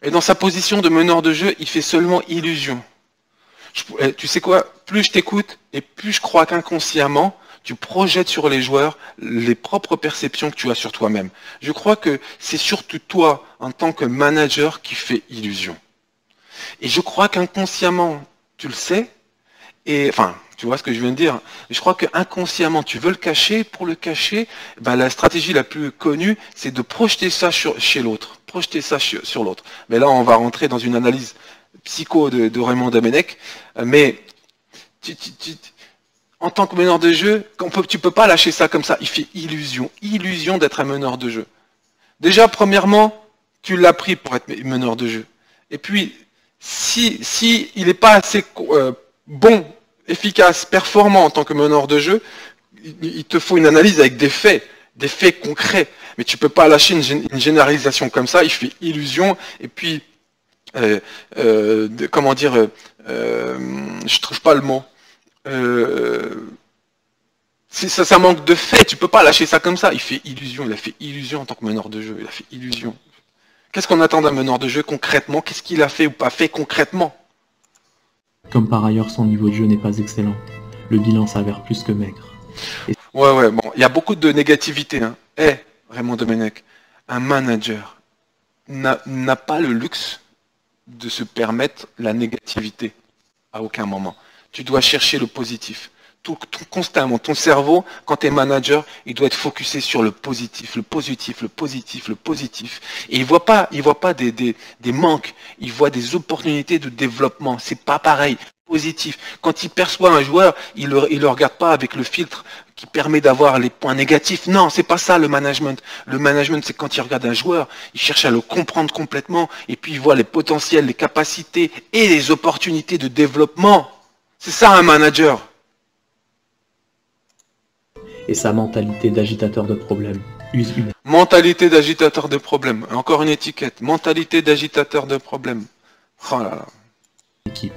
Et dans sa position de meneur de jeu, il fait seulement illusion. Tu sais quoi, plus je t'écoute et plus je crois qu'inconsciemment, tu projettes sur les joueurs les propres perceptions que tu as sur toi-même. Je crois que c'est surtout toi, en tant que manager, qui fais illusion. Et je crois qu'inconsciemment, tu le sais, et enfin, tu vois ce que je viens de dire. Je crois qu'inconsciemment, tu veux le cacher. Pour le cacher, ben, la stratégie la plus connue, c'est de projeter ça chez l'autre. Projeter ça sur l'autre. Mais là, on va rentrer dans une analyse psycho de Raymond Domenech, mais en tant que meneur de jeu, tu peux pas lâcher ça comme ça. Il fait illusion d'être un meneur de jeu. Déjà, premièrement, tu l'as pris pour être meneur de jeu. Et puis, si il n'est pas assez bon, efficace, performant en tant que meneur de jeu, il te faut une analyse avec des faits concrets. Mais tu peux pas lâcher une généralisation comme ça. Il fait illusion et puis comment dire, je trouve pas le mot. Ça manque de fait, tu peux pas lâcher ça comme ça. Il fait illusion, il a fait illusion en tant que meneur de jeu, il a fait illusion. Qu'est-ce qu'on attend d'un meneur de jeu concrètement? Qu'est-ce qu'il a fait ou pas fait concrètement? Comme par ailleurs son niveau de jeu n'est pas excellent, le bilan s'avère plus que maigre. Ouais, bon, il y a beaucoup de négativité. Hein. Raymond Domenech, un manager n'a pas le luxe de se permettre la négativité à aucun moment. Tu dois chercher le positif. Constamment, ton cerveau, quand tu es manager, il doit être focusé sur le positif, le positif, le positif, le positif. Et il voit pas des manques, il voit des opportunités de développement. C'est pas pareil. Positif. Quand il perçoit un joueur, il le regarde pas avec le filtre qui permet d'avoir les points négatifs. Non, c'est pas ça le management. Le management, c'est quand il regarde un joueur, il cherche à le comprendre complètement et puis il voit les potentiels, les capacités et les opportunités de développement. C'est ça un manager. Et sa mentalité d'agitateur de problèmes use une Mentalité d'agitateur de problèmes. Encore une étiquette. Mentalité d'agitateur de problèmes. Oh là là. équipe.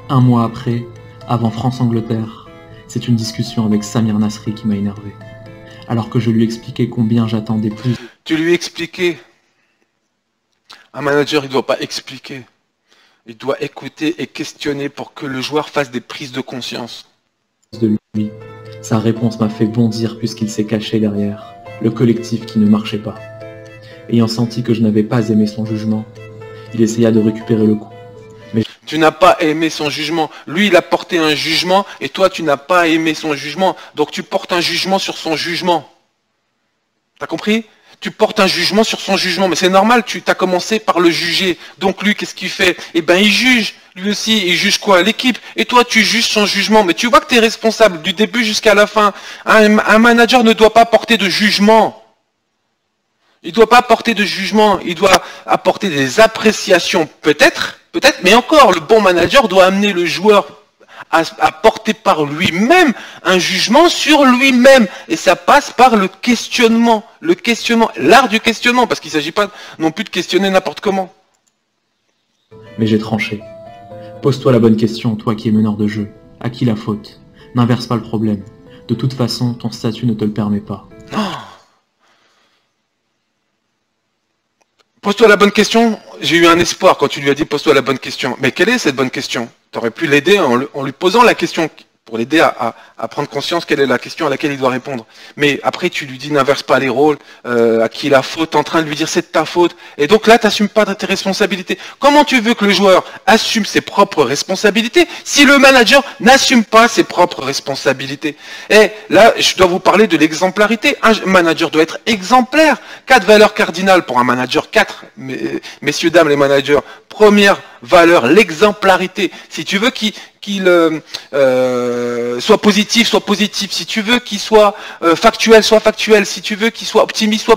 Un mois après, avant France-Angleterre, c'est une discussion avec Samir Nasri qui m'a énervé. Alors que je lui expliquais combien j'attendais plus... Tu lui expliquais. Un manager, il ne doit pas expliquer. Il doit écouter et questionner pour que le joueur fasse des prises de conscience. de lui. Sa réponse m'a fait bondir puisqu'il s'est caché derrière le collectif qui ne marchait pas. Ayant senti que je n'avais pas aimé son jugement, il essaya de récupérer le coup. Mais tu n'as pas aimé son jugement. Lui, il a porté un jugement et toi, tu n'as pas aimé son jugement. Donc tu portes un jugement sur son jugement. T'as compris? Tu portes un jugement sur son jugement. Mais c'est normal, tu as commencé par le juger. Donc lui, qu'est-ce qu'il fait? Eh ben, il juge. Lui aussi, il juge quoi? L'équipe. Et toi, tu juges son jugement. Mais tu vois que tu es responsable du début jusqu'à la fin. Un manager ne doit pas porter de jugement. Il ne doit pas porter de jugement. Il doit apporter des appréciations. Peut-être, mais encore, le bon manager doit amener le joueur à porter par lui-même un jugement sur lui-même. Et ça passe par le questionnement, l'art du questionnement, parce qu'il ne s'agit pas non plus de questionner n'importe comment. Mais j'ai tranché. Pose-toi la bonne question, toi qui es meneur de jeu. À qui la faute? N'inverse pas le problème. De toute façon, ton statut ne te le permet pas. Non. Pose-toi la bonne question. J'ai eu un espoir quand tu lui as dit pose-toi la bonne question. Mais quelle est cette bonne question? Tu aurais pu l'aider en lui posant la question pour l'aider à prendre conscience quelle est la question à laquelle il doit répondre. Mais après, tu lui dis n'inverse pas les rôles, à qui la faute, en train de lui dire c'est de ta faute. Et donc là, tu n'assumes pas tes responsabilités. Comment tu veux que le joueur assume ses propres responsabilités si le manager n'assume pas ses propres responsabilités? Et là, je dois vous parler de l'exemplarité. Un manager doit être exemplaire. 4 valeurs cardinales pour un manager. 4, messieurs, dames, les managers. Première valeur, l'exemplarité. Si tu veux qu'il soit positif. Si tu veux qu'il soit factuel, soit factuel. Si tu veux qu'il soit optimiste.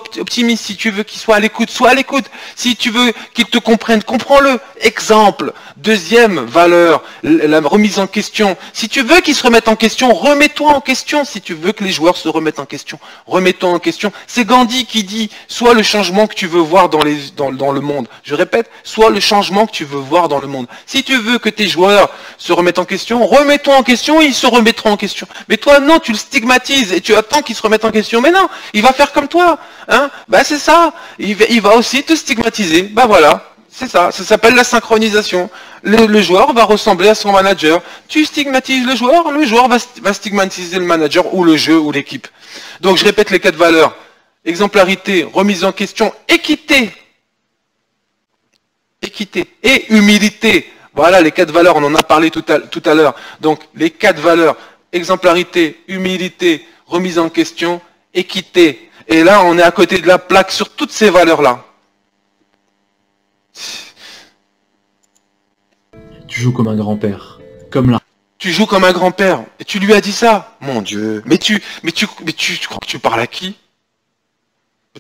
Si tu veux qu'il soit à l'écoute, soit à l'écoute. Si tu veux qu'il te comprenne, comprends-le. Exemple. Deuxième valeur, la remise en question. Si tu veux qu'il se remette en question, remets-toi en question. Si tu veux que les joueurs se remettent en question, remets-toi en question. C'est Gandhi qui dit, soit le changement que tu veux voir dans le monde. Je répète, soit le changement que tu veux voir dans le monde. Si tu veux que tes joueurs se remettent en question, remets-toi en question, ils se remettront en question. Mais toi, non, tu le stigmatises et tu attends qu'ils se remettent en question. Mais non, il va faire comme toi. Hein? Bah, c'est ça. Il va aussi te stigmatiser. Bah voilà. C'est ça s'appelle la synchronisation. Le joueur va ressembler à son manager. Tu stigmatises le joueur va stigmatiser le manager ou le jeu ou l'équipe. Donc je répète les 4 valeurs. Exemplarité, remise en question, équité et humilité. Voilà les 4 valeurs, on en a parlé tout à l'heure. Donc les 4 valeurs, exemplarité, humilité, remise en question, équité. Et là, on est à côté de la plaque sur toutes ces valeurs-là. Tu joues comme un grand-père. Tu joues comme un grand-père. Et tu lui as dit ça. Mon Dieu. Mais tu crois que tu parles à qui?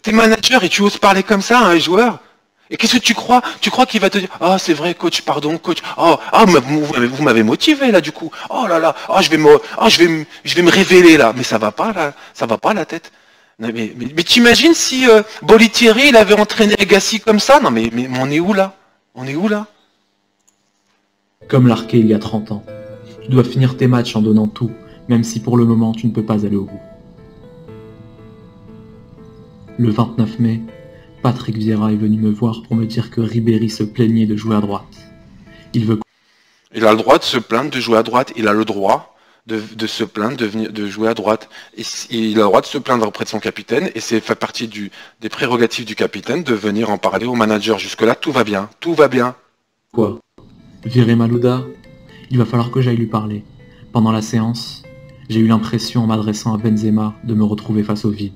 T'es manager et tu oses parler comme ça à un joueur? Et qu'est-ce que tu crois? Tu crois qu'il va te dire, ah, c'est vrai, coach, pardon, coach. Vous m'avez motivé, là, du coup. Oh là là. Je vais me révéler, là. Mais ça va pas, là. Ça va pas, la tête. Mais t'imagines si Bolitieri, il avait entraîné Agassi comme ça? Non, mais on est où, là? On est où, là? Comme l'arqué il y a 30 ans. Tu dois finir tes matchs en donnant tout, même si pour le moment tu ne peux pas aller au bout. Le 29 mai, Patrick Vieira est venu me voir pour me dire que Ribéry se plaignait de jouer à droite. Il a le droit de se plaindre de jouer à droite, il a le droit de se plaindre de jouer à droite. Et il a le droit de se plaindre auprès de son capitaine, et c'est fait partie des prérogatives du capitaine de venir en parler au manager. Jusque-là, tout va bien, tout va bien. Quoi? Virer Malouda? Il va falloir que j'aille lui parler. Pendant la séance, j'ai eu l'impression en m'adressant à Benzema de me retrouver face au vide.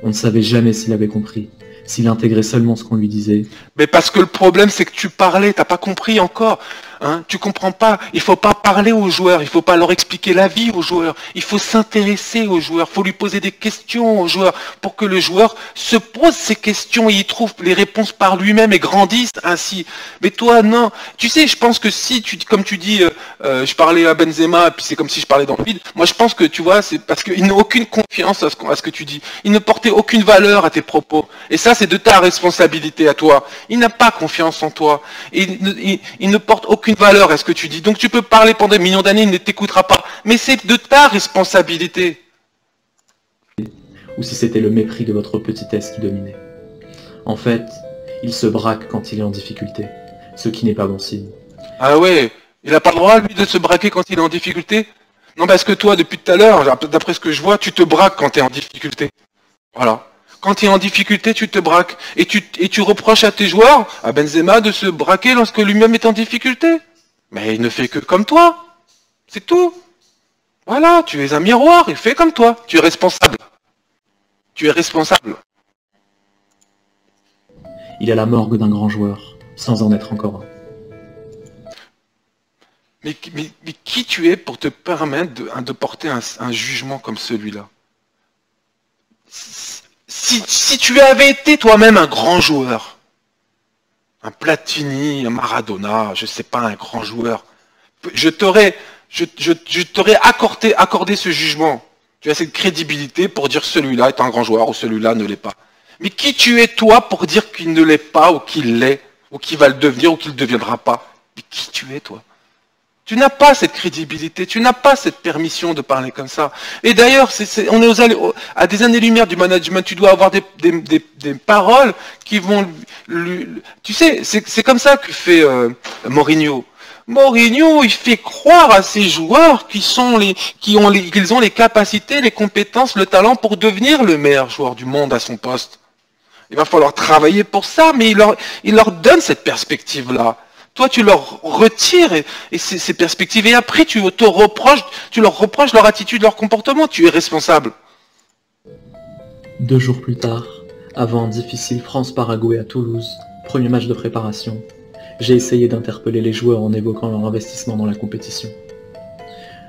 On ne savait jamais s'il avait compris, s'il intégrait seulement ce qu'on lui disait. Mais parce que le problème, c'est que tu parlais, t'as pas compris encore. Hein, tu comprends pas. Il faut pas parler aux joueurs, il faut pas leur expliquer la vie aux joueurs. Il faut s'intéresser aux joueurs, il faut lui poser des questions aux joueurs pour que le joueur se pose ces questions et y trouve les réponses par lui-même et grandisse ainsi. Mais toi, non. Tu sais, je pense que si, comme tu dis, je parlais à Benzema, puis c'est comme si je parlais dans le vide. Moi, je pense que, tu vois, c'est parce qu'ils n'ont aucune confiance à ce que tu dis. Ils ne portaient aucune valeur à tes propos. Et ça, c'est de ta responsabilité à toi. Il n'a pas confiance en toi. Il ne porte aucune valeur à ce que tu dis. Donc tu peux parler pendant des millions d'années, il ne t'écoutera pas. Mais c'est de ta responsabilité. Ou si c'était le mépris de votre petitesse qui dominait. En fait, il se braque quand il est en difficulté, ce qui n'est pas bon signe. Ah ouais, il n'a pas le droit, lui, de se braquer quand il est en difficulté? Non, parce que toi, depuis tout à l'heure, d'après ce que je vois, tu te braques quand tu es en difficulté. Voilà. Quand tu es en difficulté, tu te braques. Et tu reproches à tes joueurs, à Benzema, de se braquer lorsque lui-même est en difficulté. Mais il ne fait que comme toi. C'est tout. Voilà, tu es un miroir, il fait comme toi. Tu es responsable. Tu es responsable. Il a la morgue d'un grand joueur, sans en être encore un. Mais qui tu es pour te permettre de porter un jugement comme celui-là? Si tu avais été toi-même un grand joueur, un Platini, un Maradona, je sais pas, un grand joueur, je t'aurais accordé ce jugement. Tu as cette crédibilité pour dire celui-là est un grand joueur ou celui-là ne l'est pas. Mais qui tu es toi pour dire qu'il ne l'est pas ou qu'il l'est, ou qu'il va le devenir ou qu'il ne deviendra pas? Mais qui tu es toi? Tu n'as pas cette crédibilité, tu n'as pas cette permission de parler comme ça. Et d'ailleurs, on est à des années-lumière du management, tu dois avoir des paroles qui vont... Tu sais, c'est comme ça que fait Mourinho. Mourinho, il fait croire à ses joueurs qu'ils ont les capacités, les compétences, le talent pour devenir le meilleur joueur du monde à son poste. Il va falloir travailler pour ça, mais il leur donne cette perspective-là. Toi, tu leur retires ces perspectives et après, tu leur reproches leur attitude, leur comportement. Tu es responsable. 2 jours plus tard, avant un difficile France-Paraguay à Toulouse, premier match de préparation, j'ai essayé d'interpeller les joueurs en évoquant leur investissement dans la compétition.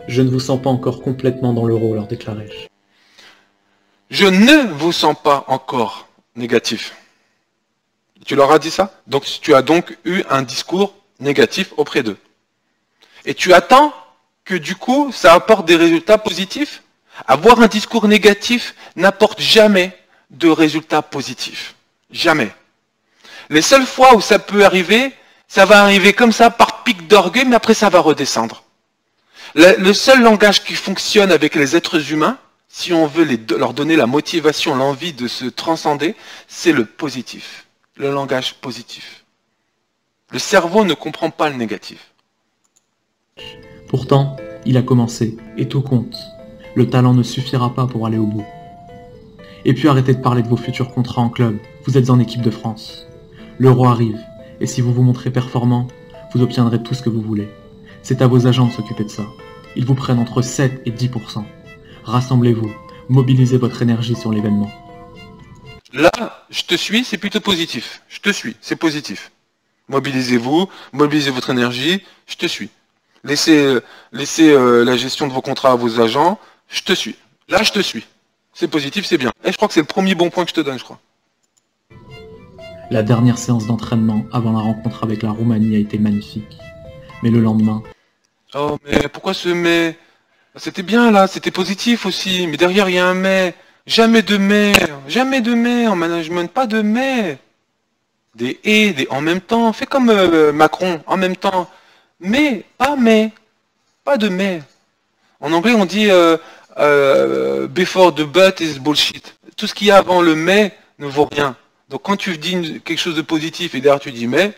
Je ne vous sens pas encore complètement dans l'euro, leur déclarai-je. Je ne vous sens pas encore négatif. Tu leur as dit ça? Donc tu as donc eu un discours négatif auprès d'eux. Et tu attends que du coup ça apporte des résultats positifs? Avoir un discours négatif n'apporte jamais de résultats positifs. Jamais. Les seules fois où ça peut arriver, ça va arriver comme ça par pic d'orgueil, mais après ça va redescendre. Le seul langage qui fonctionne avec les êtres humains, si on veut leur donner la motivation, l'envie de se transcender, c'est le positif. Le langage positif. Le cerveau ne comprend pas le négatif. Pourtant, il a commencé, et tout compte. Le talent ne suffira pas pour aller au bout. Et puis arrêtez de parler de vos futurs contrats en club, vous êtes en équipe de France. L'euro arrive, et si vous vous montrez performant, vous obtiendrez tout ce que vous voulez. C'est à vos agents de s'occuper de ça. Ils vous prennent entre 7 et 10%. Rassemblez-vous, mobilisez votre énergie sur l'événement. Là, je te suis, c'est plutôt positif. Je te suis, c'est positif. Mobilisez-vous, mobilisez votre énergie, je te suis. Laissez la gestion de vos contrats à vos agents, je te suis. Là, je te suis. C'est positif, c'est bien. Et je crois que c'est le premier bon point que je te donne, je crois. La dernière séance d'entraînement avant la rencontre avec la Roumanie a été magnifique. Mais le lendemain... Oh, mais pourquoi ce mais? C'était bien là, c'était positif aussi, mais derrière il y a un mais. Jamais de mais en management, pas de mais. Des et, des en même temps, fais comme Macron, en même temps. Mais, pas de mais. En anglais, on dit before the but is bullshit. Tout ce qu'il y a avant le mais ne vaut rien. Donc quand tu dis quelque chose de positif et derrière tu dis mais,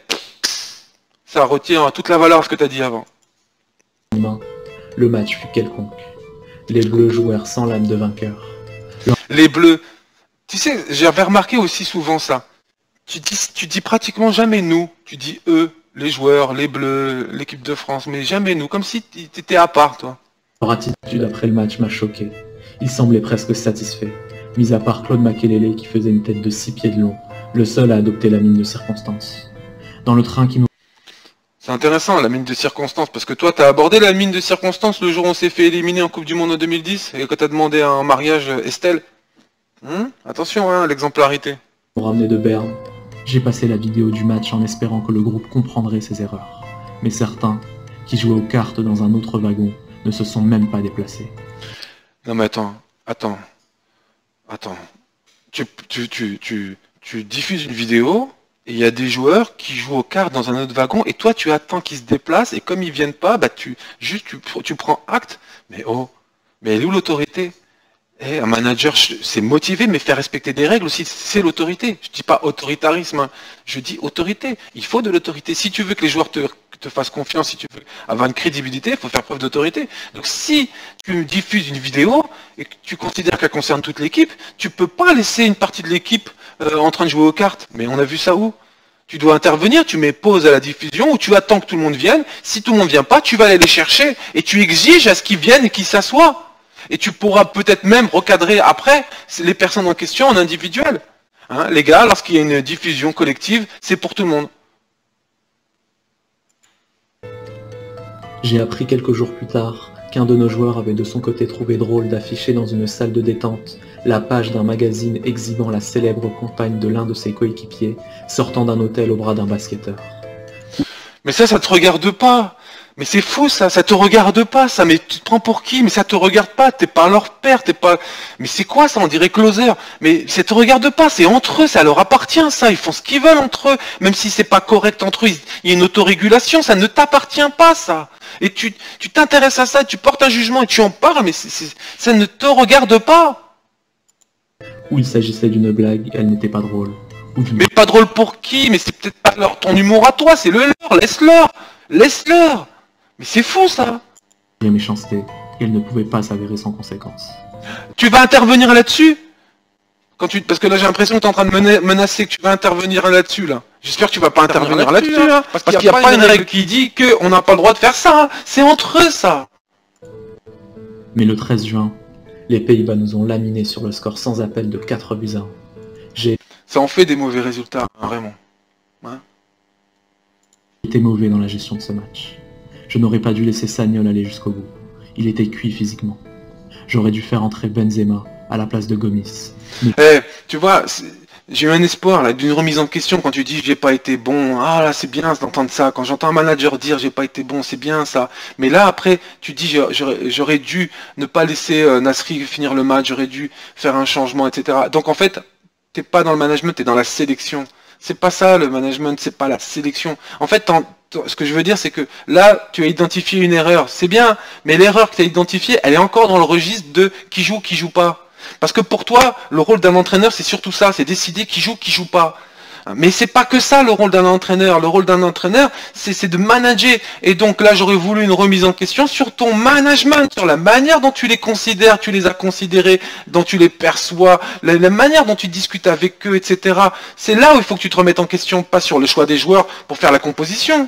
ça retient toute la valeur à ce que tu as dit avant. Le match fut quelconque. Les Bleus jouèrent sans l'âme de vainqueur. Les Bleus. Tu sais, j'avais remarqué aussi souvent ça. Tu dis pratiquement jamais nous. Tu dis eux, les joueurs, les Bleus, l'équipe de France, mais jamais nous. Comme si tu étais à part, toi. Leur attitude après le match m'a choqué. Ils semblaient presque satisfaits, mis à part Claude Makelele qui faisait une tête de 6 pieds de long, le seul à adopter la mine de circonstance. Dans le train qui nous... C'est intéressant, la mine de circonstance, parce que toi, t'as abordé la mine de circonstance le jour où on s'est fait éliminer en Coupe du Monde en 2010, et que t'as demandé en mariage Estelle. Attention, hein, l'exemplarité. ramené de Berne, j'ai passé la vidéo du match en espérant que le groupe comprendrait ses erreurs. Mais certains, qui jouaient aux cartes dans un autre wagon, ne se sont même pas déplacés. Non mais attends. Tu diffuses une vidéo, et il y a des joueurs qui jouent aux cartes dans un autre wagon, et toi tu attends qu'ils se déplacent, et comme ils viennent pas, bah tu prends acte. Mais mais elle est où l'autorité? Un manager, c'est motiver, mais faire respecter des règles aussi, c'est l'autorité. Je dis pas autoritarisme, hein. Je dis autorité. Il faut de l'autorité. Si tu veux que les joueurs te fassent confiance, si tu veux avoir une crédibilité, il faut faire preuve d'autorité. Donc si tu diffuses une vidéo et que tu considères qu'elle concerne toute l'équipe, tu peux pas laisser une partie de l'équipe en train de jouer aux cartes. Mais on a vu ça où? Tu dois intervenir, tu mets pause à la diffusion ou tu attends que tout le monde vienne. Si tout le monde vient pas, tu vas aller les chercher et tu exiges à ce qu'ils viennent et qu'ils s'assoient. Et tu pourras peut-être même recadrer après les personnes en question en individuel. Hein, les gars, lorsqu'il y a une diffusion collective, c'est pour tout le monde. J'ai appris quelques jours plus tard qu'un de nos joueurs avait de son côté trouvé drôle d'afficher dans une salle de détente la page d'un magazine exhibant la célèbre compagne de l'un de ses coéquipiers sortant d'un hôtel au bras d'un basketteur. Mais ça te regarde pas. Mais c'est fou ça te regarde pas ça, mais tu te prends pour qui? Mais ça te regarde pas, t'es pas leur père, t'es pas... Mais c'est quoi ça? On dirait closer. Mais ça te regarde pas, c'est entre eux, ça leur appartient ça, ils font ce qu'ils veulent entre eux, même si c'est pas correct entre eux, il y a une autorégulation, ça ne t'appartient pas ça. Et tu t'intéresses à ça, tu portes un jugement et tu en parles, mais ça ne te regarde pas. Ou il s'agissait d'une blague, elle n'était pas drôle. Mais pas drôle pour qui? Mais c'est peut-être pas ton humour à toi, c'est le leur, laisse-leur. Mais c'est fou ça! Et méchanceté, elle ne pouvait pas s'avérer sans conséquence. Tu vas intervenir là-dessus? Parce que là j'ai l'impression que tu es en train de menacer que tu vas intervenir là-dessus là. J'espère que tu vas pas intervenir là-dessus, hein, parce qu'il n'y a pas une règle qui dit qu'on n'a pas le droit de faire ça, hein. C'est entre eux ça! Mais le 13 juin, les Pays-Bas nous ont laminés sur le score sans appel de 4-1. Ça en fait des mauvais résultats, hein, vraiment. Hein? J'ai été mauvais dans la gestion de ce match. Je n'aurais pas dû laisser Sagnol aller jusqu'au bout. Il était cuit physiquement. J'aurais dû faire entrer Benzema à la place de Gomis. Mais... tu vois, j'ai eu un espoir là d'une remise en question quand tu dis j'ai pas été bon. Ah là c'est bien d'entendre ça. Quand j'entends un manager dire j'ai pas été bon, c'est bien ça. Mais là après tu dis j'aurais dû ne pas laisser Nasri finir le match, j'aurais dû faire un changement, etc. Donc en fait, t'es pas dans le management, t'es dans la sélection. C'est pas ça le management, c'est pas la sélection. En fait, ce que je veux dire, c'est que là, tu as identifié une erreur. C'est bien, mais l'erreur que tu as identifiée, elle est encore dans le registre de qui joue pas. Parce que pour toi, le rôle d'un entraîneur, c'est surtout ça, c'est décider qui joue pas. Mais c'est pas que ça le rôle d'un entraîneur. Le rôle d'un entraîneur, c'est de manager. Et donc là, j'aurais voulu une remise en question sur ton management, sur la manière dont tu les considères, tu les as considérés, dont tu les perçois, la manière dont tu discutes avec eux, etc. C'est là où il faut que tu te remettes en question, pas sur le choix des joueurs pour faire la composition.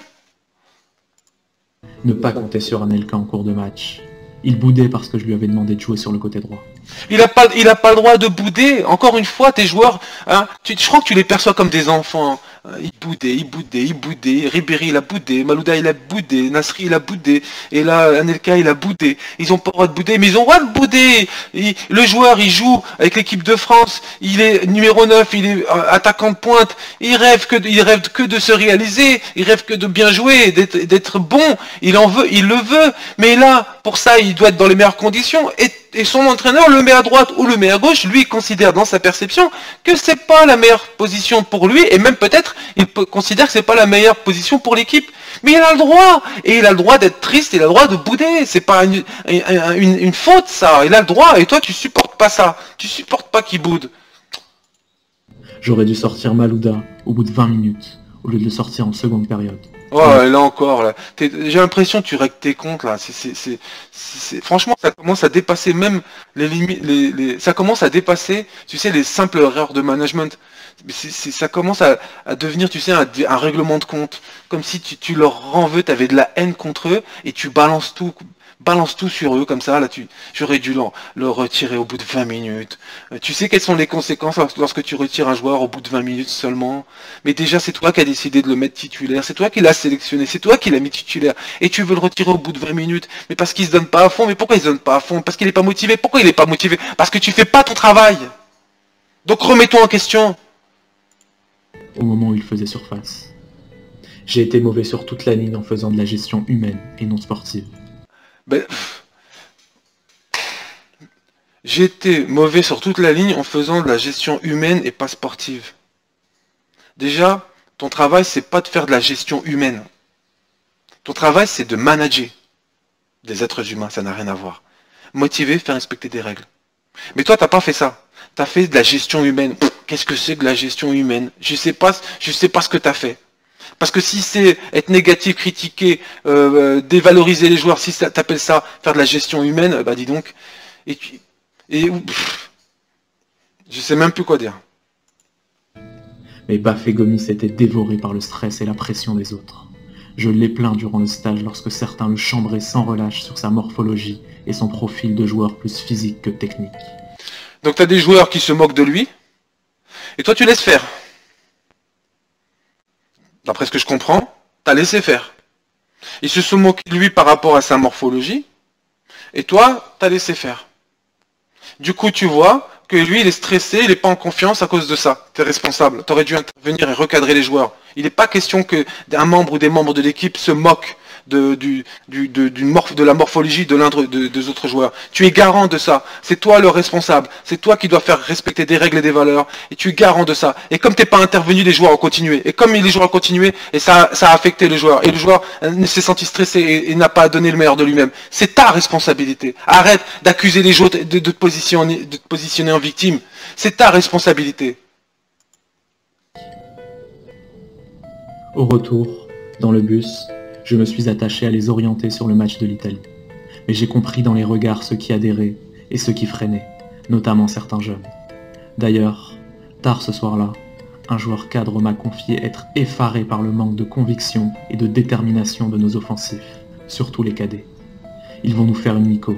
Ne pas compter sur Anelka en cours de match. Il boudait parce que je lui avais demandé de jouer sur le côté droit. Il a pas le droit de bouder. Encore une fois, tes joueurs, hein, je crois que tu les perçois comme des enfants. Il boudait. Ribéry, il a boudé. Malouda, il a boudé. Nasri, il a boudé. Et là, Anelka, il a boudé. Ils ont pas le droit de bouder, mais ils ont le droit de bouder. Le joueur, il joue avec l'équipe de France. Il est numéro 9, il est attaquant de pointe. Il rêve que de se réaliser. Il rêve que de bien jouer, d'être bon. Il le veut. Mais là, pour ça, il doit être dans les meilleures conditions. Et et son entraîneur le met à droite ou le met à gauche, lui il considère dans sa perception que c'est pas la meilleure position pour lui, et même peut-être considère que c'est pas la meilleure position pour l'équipe. Mais il a le droit, et il a le droit d'être triste, il a le droit de bouder, c'est pas une faute ça, il a le droit, et toi tu supportes pas ça, tu supportes pas qu'il boude. J'aurais dû sortir Malouda au bout de 20 minutes, au lieu de le sortir en seconde période. Oh, là encore, là. J'ai l'impression que tu règles tes comptes, là. Franchement, ça commence à dépasser même les limites, ça commence à dépasser, tu sais, les simples erreurs de management. Ça commence à devenir, tu sais, un règlement de compte. Comme si tu leur en veux, t'avais de la haine contre eux, et tu balances tout sur eux, comme ça, là, j'aurais dû le retirer au bout de 20 minutes. Tu sais quelles sont les conséquences lorsque tu retires un joueur au bout de 20 minutes seulement? Mais déjà, c'est toi qui as décidé de le mettre titulaire, c'est toi qui l'as sélectionné, c'est toi qui l'as mis titulaire, et tu veux le retirer au bout de 20 minutes. Mais parce qu'il se donne pas à fond, mais pourquoi il se donne pas à fond? Parce qu'il est pas motivé. Pourquoi il est pas motivé? Parce que tu fais pas ton travail. Donc remets-toi en question. Au moment où il faisait surface. J'ai été mauvais sur toute la ligne en faisant de la gestion humaine et non sportive. Ben, j'ai été mauvais sur toute la ligne en faisant de la gestion humaine et pas sportive. Déjà, ton travail, c'est pas de faire de la gestion humaine. Ton travail, c'est de manager des êtres humains, ça n'a rien à voir. Motiver, faire respecter des règles. Mais toi, t'as pas fait ça. T'as fait de la gestion humaine. Qu'est-ce que c'est que la gestion humaine? Je sais pas ce que t'as fait. Parce que si c'est être négatif, critiquer, dévaloriser les joueurs, si t'appelles ça faire de la gestion humaine, bah dis donc. Je sais même plus quoi dire. Mais Bafé Gomis était dévoré par le stress et la pression des autres. Je l'ai plaint durant le stage lorsque certains le chambraient sans relâche sur sa morphologie et son profil de joueur plus physique que technique. Donc t'as des joueurs qui se moquent de lui, et toi tu laisses faire. D'après ce que je comprends, t'as laissé faire. Ils se sont moqués de lui par rapport à sa morphologie, et toi, t'as laissé faire. Du coup, tu vois que lui, il est stressé, il n'est pas en confiance à cause de ça. T'es responsable. T'aurais dû intervenir et recadrer les joueurs. Il n'est pas question qu'un membre ou des membres de l'équipe se moquent de la morphologie de l'un des autres joueurs. Tu es garant de ça. C'est toi le responsable. C'est toi qui dois faire respecter des règles et des valeurs. Et tu es garant de ça. Et comme t'es pas intervenu, les joueurs ont continué. Et comme les joueurs ont continué, et ça a affecté le joueur. Et le joueur s'est senti stressé et n'a pas donné le meilleur de lui-même. C'est ta responsabilité. Arrête d'accuser les joueurs de te positionner en victime. C'est ta responsabilité. Au retour, dans le bus, je me suis attaché à les orienter sur le match de l'Italie. Mais j'ai compris dans les regards ceux qui adhéraient et ceux qui freinaient, notamment certains jeunes. D'ailleurs, tard ce soir-là, un joueur cadre m'a confié être effaré par le manque de conviction et de détermination de nos offensifs, surtout les cadets. Ils vont nous faire une Nico,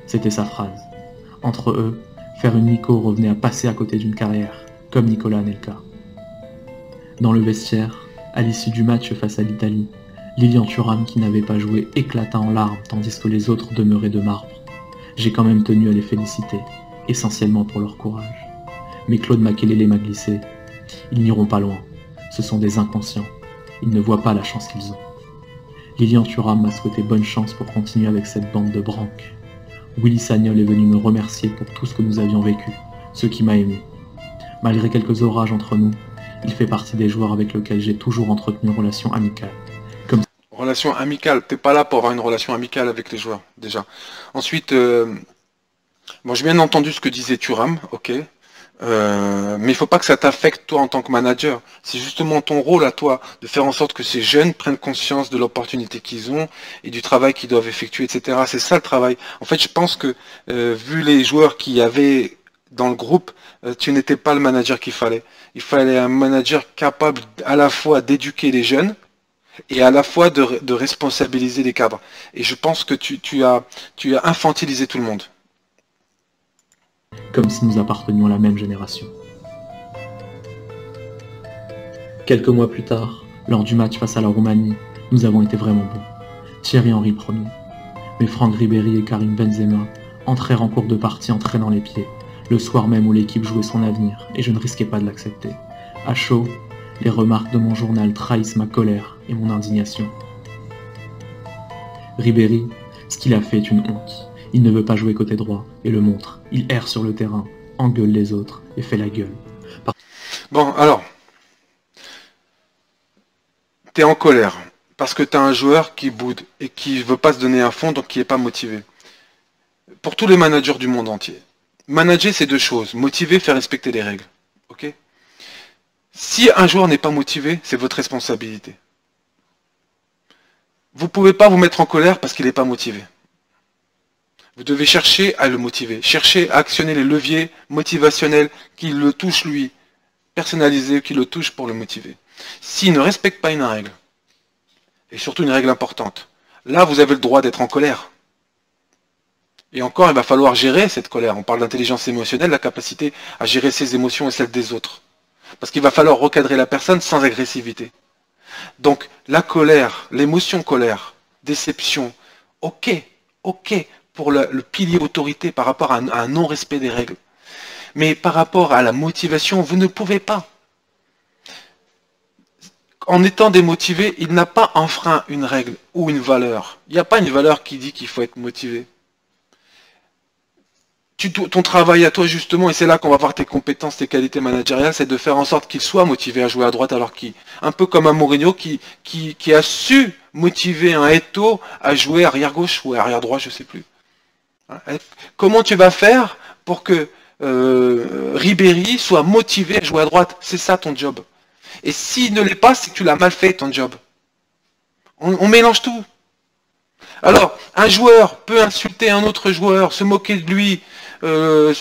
c'était sa phrase. Entre eux, faire une Nico revenait à passer à côté d'une carrière, comme Nicolas Anelka. Dans le vestiaire, à l'issue du match face à l'Italie, Lilian Thuram, qui n'avait pas joué, éclata en larmes tandis que les autres demeuraient de marbre. J'ai quand même tenu à les féliciter, essentiellement pour leur courage. Mais Claude Makelele m'a glissé. Ils n'iront pas loin. Ce sont des inconscients. Ils ne voient pas la chance qu'ils ont. Lilian Thuram m'a souhaité bonne chance pour continuer avec cette bande de branques. Willy Sagnol est venu me remercier pour tout ce que nous avions vécu, ce qui m'a ému. Malgré quelques orages entre nous, il fait partie des joueurs avec lesquels j'ai toujours entretenu une relation amicale. Relation amicale, t'es pas là pour avoir une relation amicale avec les joueurs, déjà. Ensuite, bon, j'ai bien entendu ce que disait Thuram, ok. Mais il faut pas que ça t'affecte toi en tant que manager. C'est justement ton rôle à toi de faire en sorte que ces jeunes prennent conscience de l'opportunité qu'ils ont et du travail qu'ils doivent effectuer, etc. C'est ça le travail. En fait, je pense que vu les joueurs qu'il y avait dans le groupe, tu n'étais pas le manager qu'il fallait. Il fallait un manager capable à la fois d'éduquer les jeunes et à la fois de responsabiliser les cadres. Et je pense que tu as infantilisé tout le monde. Comme si nous appartenions à la même génération. Quelques mois plus tard, lors du match face à la Roumanie, nous avons été vraiment bons. Thierry Henry premier. Mais Franck Ribéry et Karim Benzema entrèrent en cours de partie en traînant les pieds, le soir même où l'équipe jouait son avenir, et je ne risquais pas de l'accepter. À chaud, les remarques de mon journal trahissent ma colère et mon indignation. Ribéry, ce qu'il a fait est une honte. Il ne veut pas jouer côté droit, et le montre. Il erre sur le terrain, engueule les autres, et fait la gueule. Bon, alors, t'es en colère, parce que t'as un joueur qui boude, et qui veut pas se donner à fond, donc qui est pas motivé. Pour tous les managers du monde entier, manager c'est deux choses, motiver, faire respecter les règles. Ok? Si un joueur n'est pas motivé, c'est votre responsabilité. Vous ne pouvez pas vous mettre en colère parce qu'il n'est pas motivé. Vous devez chercher à le motiver, chercher à actionner les leviers motivationnels qui le touchent lui, personnalisés, qui le touchent pour le motiver. S'il ne respecte pas une règle, et surtout une règle importante, là vous avez le droit d'être en colère. Et encore, il va falloir gérer cette colère. On parle d'intelligence émotionnelle, la capacité à gérer ses émotions et celles des autres. Parce qu'il va falloir recadrer la personne sans agressivité. Donc, la colère, l'émotion colère, déception, ok, pour le pilier autorité par rapport à un non-respect des règles. Mais par rapport à la motivation, vous ne pouvez pas. En étant démotivé, il n'a pas enfreint une règle ou une valeur. Il n'y a pas une valeur qui dit qu'il faut être motivé. Ton travail à toi justement, et c'est là qu'on va voir tes compétences, tes qualités managériales, c'est de faire en sorte qu'il soit motivé à jouer à droite, alors qu'il, un peu comme un Mourinho qui a su motiver un Eto'o à jouer arrière gauche ou arrière droit, je sais plus. Comment tu vas faire pour que Ribéry soit motivé à jouer à droite? C'est ça ton job. Et s'il ne l'est pas, c'est que tu l'as mal fait ton job. On mélange tout. Alors, un joueur peut insulter un autre joueur, se moquer de lui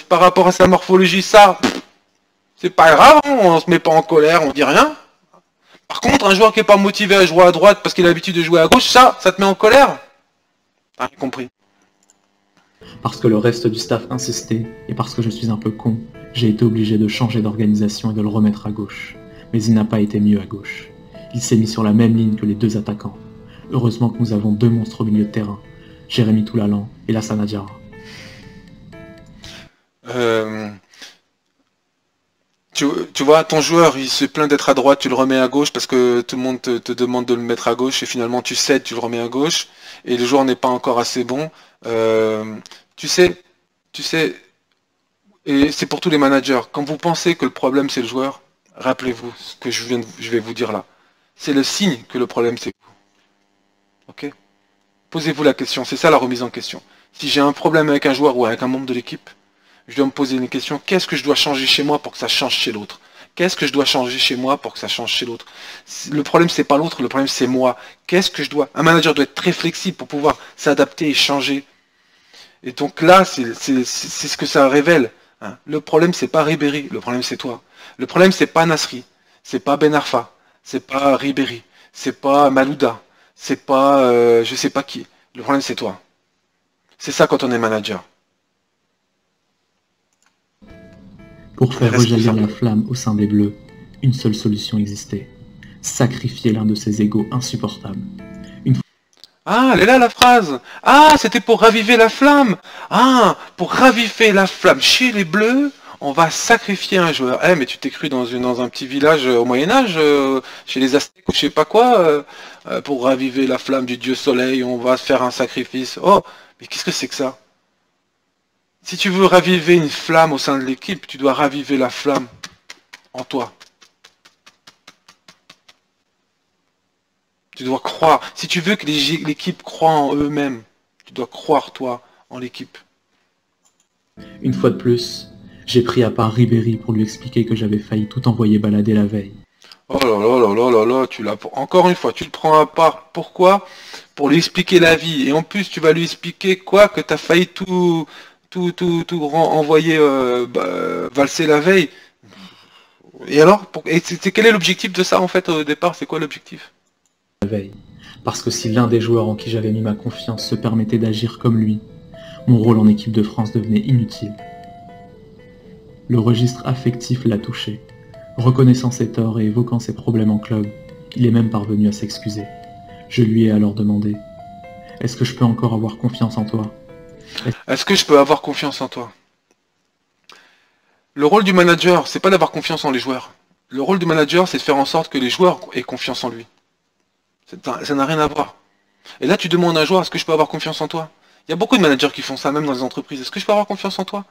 par rapport à sa morphologie, ça, c'est pas grave, hein, on se met pas en colère, on dit rien. Par contre, un joueur qui n'est pas motivé à jouer à droite parce qu'il a l'habitude de jouer à gauche, ça te met en colère. T'as rien compris. Parce que le reste du staff insistait, et parce que je suis un peu con, j'ai été obligé de changer d'organisation et de le remettre à gauche. Mais il n'a pas été mieux à gauche. Il s'est mis sur la même ligne que les deux attaquants. Heureusement que nous avons deux monstres au milieu de terrain, Jérémy Toulalan et Lassana Diarra. Tu vois, ton joueur, il se plaint d'être à droite, tu le remets à gauche parce que tout le monde te demande de le mettre à gauche et finalement tu cèdes, tu le remets à gauche et le joueur n'est pas encore assez bon. Tu sais, et c'est pour tous les managers, quand vous pensez que le problème c'est le joueur, rappelez-vous ce que je vais vous dire là. C'est le signe que le problème c'est vous. Ok? Posez-vous la question, c'est ça la remise en question. Si j'ai un problème avec un joueur ou avec un membre de l'équipe, je dois me poser une question, qu'est-ce que je dois changer chez moi pour que ça change chez l'autre? Qu'est-ce que je dois changer chez moi pour que ça change chez l'autre? Le problème c'est pas l'autre, le problème c'est moi. Qu'est-ce que je dois... Un manager doit être très flexible pour pouvoir s'adapter et changer. Et donc là, c'est ce que ça révèle. Hein. Le problème c'est pas Ribéry, le problème c'est toi. Le problème c'est pas Nasri, c'est pas Ben Arfa, c'est pas Ribéry, c'est pas Malouda, c'est pas je sais pas qui. Le problème c'est toi. C'est ça quand on est manager. Pour faire rejaillir la flamme au sein des Bleus, une seule solution existait. Sacrifier l'un de ces égos insupportables. Ah, elle est là la phrase. Ah, c'était pour raviver la flamme. Ah, pour raviver la flamme chez les Bleus, on va sacrifier un joueur. Eh, mais tu t'es cru dans un petit village au Moyen-Âge, chez les Aztèques ou je sais pas quoi, pour raviver la flamme du dieu soleil, on va faire un sacrifice. Oh, mais qu'est-ce que c'est que ça? Si tu veux raviver une flamme au sein de l'équipe, tu dois raviver la flamme en toi. Tu dois croire. Si tu veux que l'équipe croie en eux-mêmes, tu dois croire, toi, en l'équipe. Une fois de plus, j'ai pris à part Ribéry pour lui expliquer que j'avais failli tout envoyer balader la veille. Oh là là là là là là, tu l'as... Encore une fois, tu le prends à part. Pourquoi? Pour lui expliquer la vie. Et en plus, tu vas lui expliquer quoi? Que tu as failli tout envoyer valser la veille. Et alors? Quel est l'objectif de ça, en fait, au départ? C'est quoi l'objectif? La veille. Parce que si l'un des joueurs en qui j'avais mis ma confiance se permettait d'agir comme lui, mon rôle en équipe de France devenait inutile. Le registre affectif l'a touché. Reconnaissant ses torts et évoquant ses problèmes en club, il est même parvenu à s'excuser. Je lui ai alors demandé « Est-ce que je peux encore avoir confiance en toi ?» Est-ce que je peux avoir confiance en toi? Le rôle du manager, c'est pas d'avoir confiance en les joueurs. Le rôle du manager, c'est de faire en sorte que les joueurs aient confiance en lui. Ça n'a rien à voir. Et là, tu demandes à un joueur, est-ce que je peux avoir confiance en toi? Il y a beaucoup de managers qui font ça, même dans les entreprises. Est-ce que je peux avoir confiance en toi?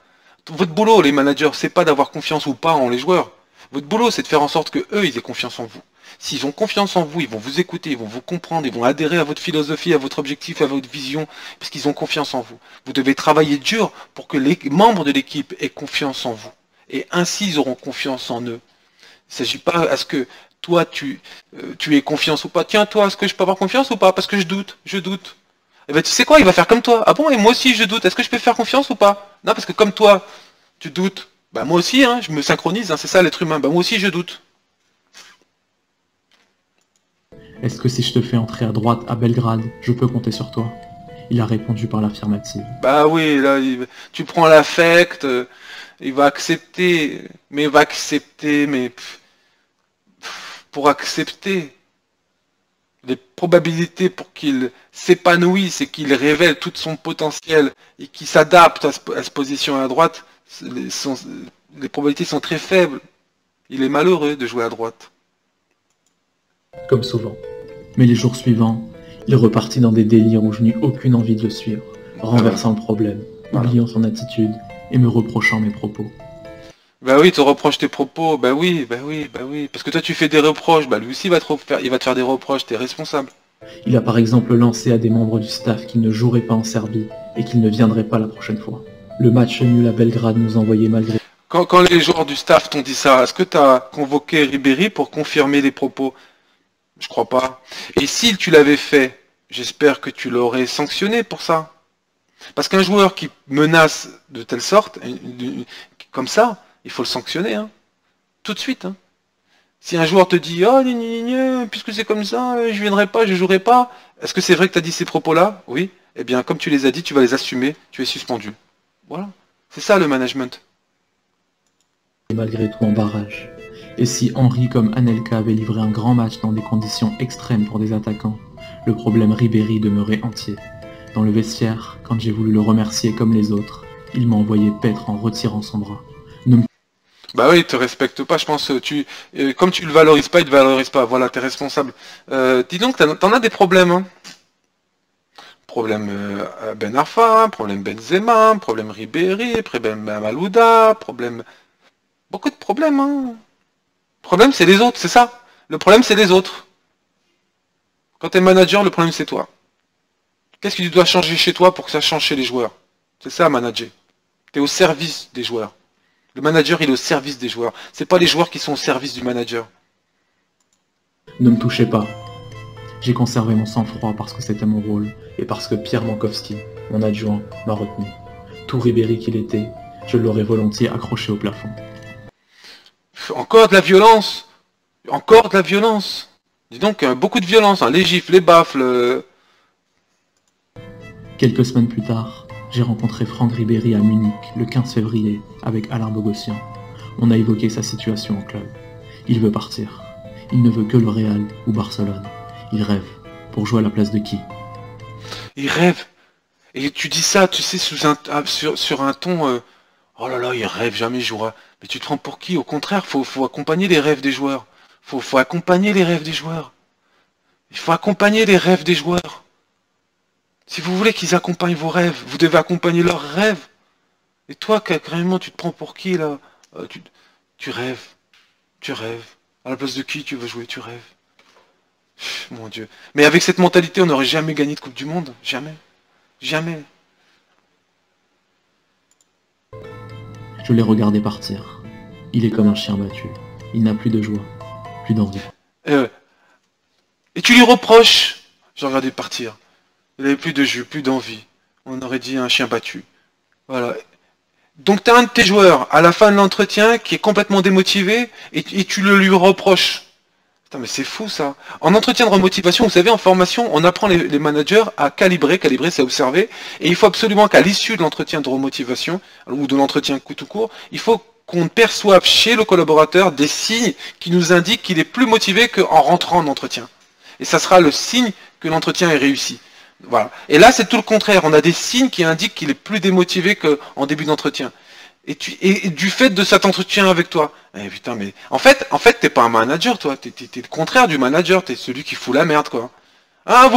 Votre boulot, les managers, c'est pas d'avoir confiance ou pas en les joueurs. Votre boulot, c'est de faire en sorte que eux, ils aient confiance en vous. S'ils ont confiance en vous, ils vont vous écouter, ils vont vous comprendre, ils vont adhérer à votre philosophie, à votre objectif, à votre vision, parce qu'ils ont confiance en vous. Vous devez travailler dur pour que les membres de l'équipe aient confiance en vous. Et ainsi, ils auront confiance en eux. Il ne s'agit pas à ce que toi, tu aies confiance ou pas. Tiens, toi, est-ce que je peux avoir confiance ou pas? Parce que je doute, je doute. Eh ben, tu sais quoi, il va faire comme toi. Ah bon, et moi aussi, je doute. Est-ce que je peux faire confiance ou pas? Non, parce que comme toi, tu doutes. Bah moi aussi, hein, je me synchronise, hein, c'est ça l'être humain. Bah moi aussi, je doute. Est-ce que si je te fais entrer à droite à Belgrade, je peux compter sur toi? Il a répondu par l'affirmative. Bah oui, là, tu prends l'affect, il va accepter, mais pour accepter, les probabilités pour qu'il s'épanouisse et qu'il révèle tout son potentiel et qu'il s'adapte à cette position à droite, les probabilités sont très faibles. Il est malheureux de jouer à droite. Comme souvent. Mais les jours suivants, il repartit dans des délires où je n'eus aucune envie de le suivre, renversant le problème, oubliant son attitude et me reprochant mes propos. Bah oui, te reproche tes propos, bah oui. Parce que toi tu fais des reproches, bah lui aussi il va te faire des reproches, t'es responsable. Il a par exemple lancé à des membres du staff qu'ils ne joueraient pas en Serbie et qu'ils ne viendraient pas la prochaine fois. Le match nul à Belgrade nous envoyait malgré... Quand les joueurs du staff t'ont dit ça, est-ce que t'as convoqué Ribéry pour confirmer les propos? Je crois pas. Et si tu l'avais fait, j'espère que tu l'aurais sanctionné pour ça. Parce qu'un joueur qui menace de telle sorte, comme ça, il faut le sanctionner, hein. Tout de suite. Hein. Si un joueur te dit oh, puisque c'est comme ça, je viendrai pas, je jouerai pas, est-ce que c'est vrai que tu as dit ces propos-là? Oui. Eh bien, comme tu les as dit, tu vas les assumer, tu es suspendu. Voilà. C'est ça le management. Et malgré tout en barrage. Et si Henry comme Anelka avait livré un grand match dans des conditions extrêmes pour des attaquants, le problème Ribéry demeurait entier. Dans le vestiaire, quand j'ai voulu le remercier comme les autres, il m'a envoyé paître en retirant son bras. Bah oui, il te respecte pas, je pense. Comme tu le valorises pas, il te valorise pas. Voilà, t'es responsable. Dis donc, t'en as des problèmes, hein. Problème Ben Arfa, problème Benzema, problème Ribéry, problème Malouda, problème... Beaucoup de problèmes, hein. Le problème, c'est les autres, c'est ça. Le problème, c'est les autres. Quand t'es manager, le problème, c'est toi. Qu'est-ce que tu dois changer chez toi pour que ça change chez les joueurs? C'est ça, manager. T'es au service des joueurs. Le manager, il est au service des joueurs. C'est pas les joueurs qui sont au service du manager. Ne me touchez pas. J'ai conservé mon sang-froid parce que c'était mon rôle et parce que Pierre Mankowski, mon adjoint, m'a retenu. Tout Ribéry qu'il était, je l'aurais volontiers accroché au plafond. Encore de la violence. Encore de la violence. Dis donc, beaucoup de violence, hein. Les gifles, les baffles. Quelques semaines plus tard, j'ai rencontré Franck Ribéry à Munich le 15 février avec Alain Bogossian. On a évoqué sa situation au club. Il veut partir. Il ne veut que le Real ou Barcelone. Il rêve. Pour jouer à la place de qui? Il rêve. Et tu dis ça, tu sais, sur un ton... oh là là, il rêve, jamais il jouera. Mais tu te prends pour qui? Au contraire, faut accompagner les rêves des joueurs. Faut accompagner les rêves des joueurs. Il faut accompagner les rêves des joueurs. Si vous voulez qu'ils accompagnent vos rêves, vous devez accompagner leurs rêves. Et toi, carrément, tu te prends pour qui, là? Tu rêves. Tu rêves. À la place de qui tu veux jouer? Tu rêves. Mon Dieu. Mais avec cette mentalité, on n'aurait jamais gagné de Coupe du Monde. Jamais. Jamais. Je l'ai regardé partir. Il est comme un chien battu. Il n'a plus de joie, plus d'envie. Et tu lui reproches. J'ai regardé partir. Il n'avait plus de jus, plus d'envie. On aurait dit un chien battu. Voilà. Donc tu as un de tes joueurs à la fin de l'entretien qui est complètement démotivé et tu le lui reproches. Putain, mais c'est fou ça. En entretien de remotivation, vous savez, en formation, on apprend les managers à calibrer. Calibrer, c'est observer. Et il faut absolument qu'à l'issue de l'entretien de remotivation, ou de l'entretien tout court, il faut qu'on perçoive chez le collaborateur des signes qui nous indiquent qu'il est plus motivé qu'en rentrant en entretien. Et ça sera le signe que l'entretien est réussi. Voilà. Et là, c'est tout le contraire. On a des signes qui indiquent qu'il est plus démotivé qu'en début d'entretien. Et du fait de cet entretien avec toi. Eh putain, mais en fait, t'es pas un manager, toi. T'es le contraire du manager. T'es celui qui fout la merde, quoi. Hein,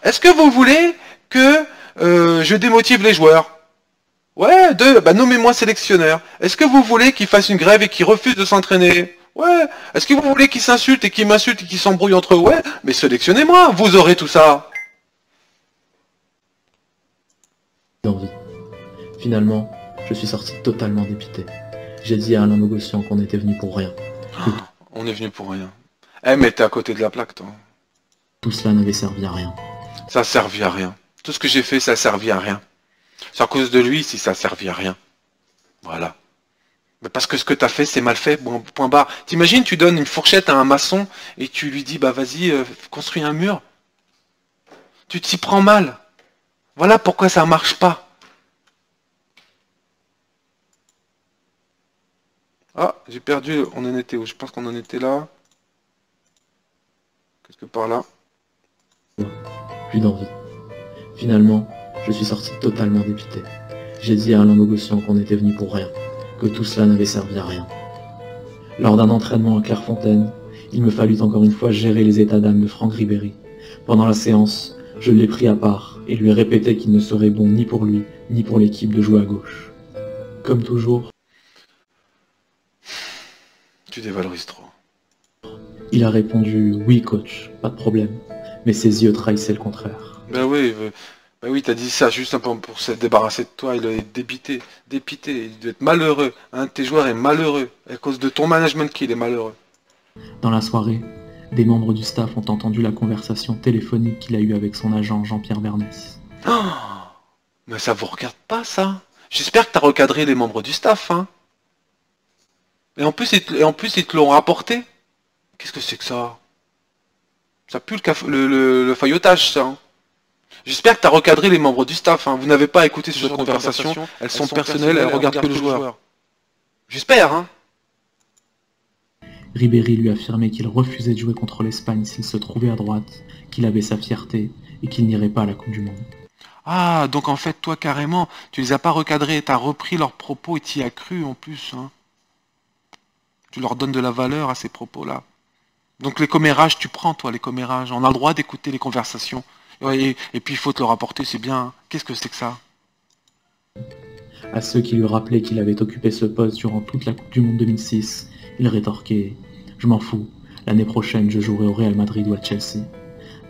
est-ce que vous voulez que je démotive les joueurs. Ouais, 2, bah nommez-moi sélectionneur. Est-ce que vous voulez qu'ils fassent une grève et qu'ils refusent de s'entraîner? Ouais. Est-ce que vous voulez qu'ils s'insultent et qu'ils m'insultent et qu'ils s'embrouillent entre eux? Ouais, mais sélectionnez-moi, vous aurez tout ça. D'envie. Finalement, je suis sorti totalement dépité. J'ai dit à Alain Bogossian qu'on était venu pour rien. On est venu pour rien. Eh, mais t'es à côté de la plaque, toi. Tout cela n'avait servi à rien. Ça a servi à rien. Tout ce que j'ai fait, ça a servi à rien. C'est à cause de lui si ça a servi à rien. Voilà. Mais parce que ce que t'as fait, c'est mal fait, bon, point barre. T'imagines, tu donnes une fourchette à un maçon et tu lui dis, bah vas-y, construis un mur. Tu t'y prends mal. Voilà pourquoi ça marche pas. Ah, j'ai perdu, on en était où? Je pense qu'on en était là. Qu'est-ce que par là? Plus d'envie. Finalement, je suis sorti totalement dépité. J'ai dit à Alain Bogossian qu'on était venu pour rien, que tout cela n'avait servi à rien. Lors d'un entraînement à Clairefontaine, il me fallut encore une fois gérer les états d'âme de Franck Ribéry. Pendant la séance, je l'ai pris à part et lui ai répété qu'il ne serait bon ni pour lui, ni pour l'équipe de jouer à gauche. Comme toujours, Tu dévalorises trop. il a répondu « Oui coach, pas de problème », mais ses yeux trahissaient le contraire. Bah oui, t'as dit ça juste un peu pour se débarrasser de toi, il est dépité, il doit être malheureux. Un de tes joueurs est malheureux, à cause de ton management qu'il est malheureux. Dans la soirée, des membres du staff ont entendu la conversation téléphonique qu'il a eue avec son agent Jean-Pierre Bernès. Oh, mais ça vous regarde pas, ça? J'espère que t'as recadré les membres du staff, hein. Et en plus, ils te l'ont rapporté. Qu'est-ce que c'est que ça? Ça pue le faillotage, ça, hein. J'espère que tu as recadré les membres du staff, hein. Vous n'avez pas écouté ce genre de conversation. Elles sont personnelles, elles regardent que le joueur. J'espère, hein. Ribéry lui affirmait qu'il refusait de jouer contre l'Espagne s'il se trouvait à droite, qu'il avait sa fierté et qu'il n'irait pas à la Coupe du Monde. Ah, donc en fait, toi, carrément, tu les as pas recadrés, tu as repris leurs propos et tu y as cru, en plus, hein. Tu leur donnes de la valeur à ces propos-là. Donc les commérages, tu prends, toi, les commérages. On a le droit d'écouter les conversations. Ouais, et puis il faut te le rapporter, c'est bien. Qu'est-ce que c'est que ça? À ceux qui lui rappelaient qu'il avait occupé ce poste durant toute la Coupe du Monde 2006, il rétorquait « Je m'en fous, l'année prochaine je jouerai au Real Madrid ou à Chelsea. »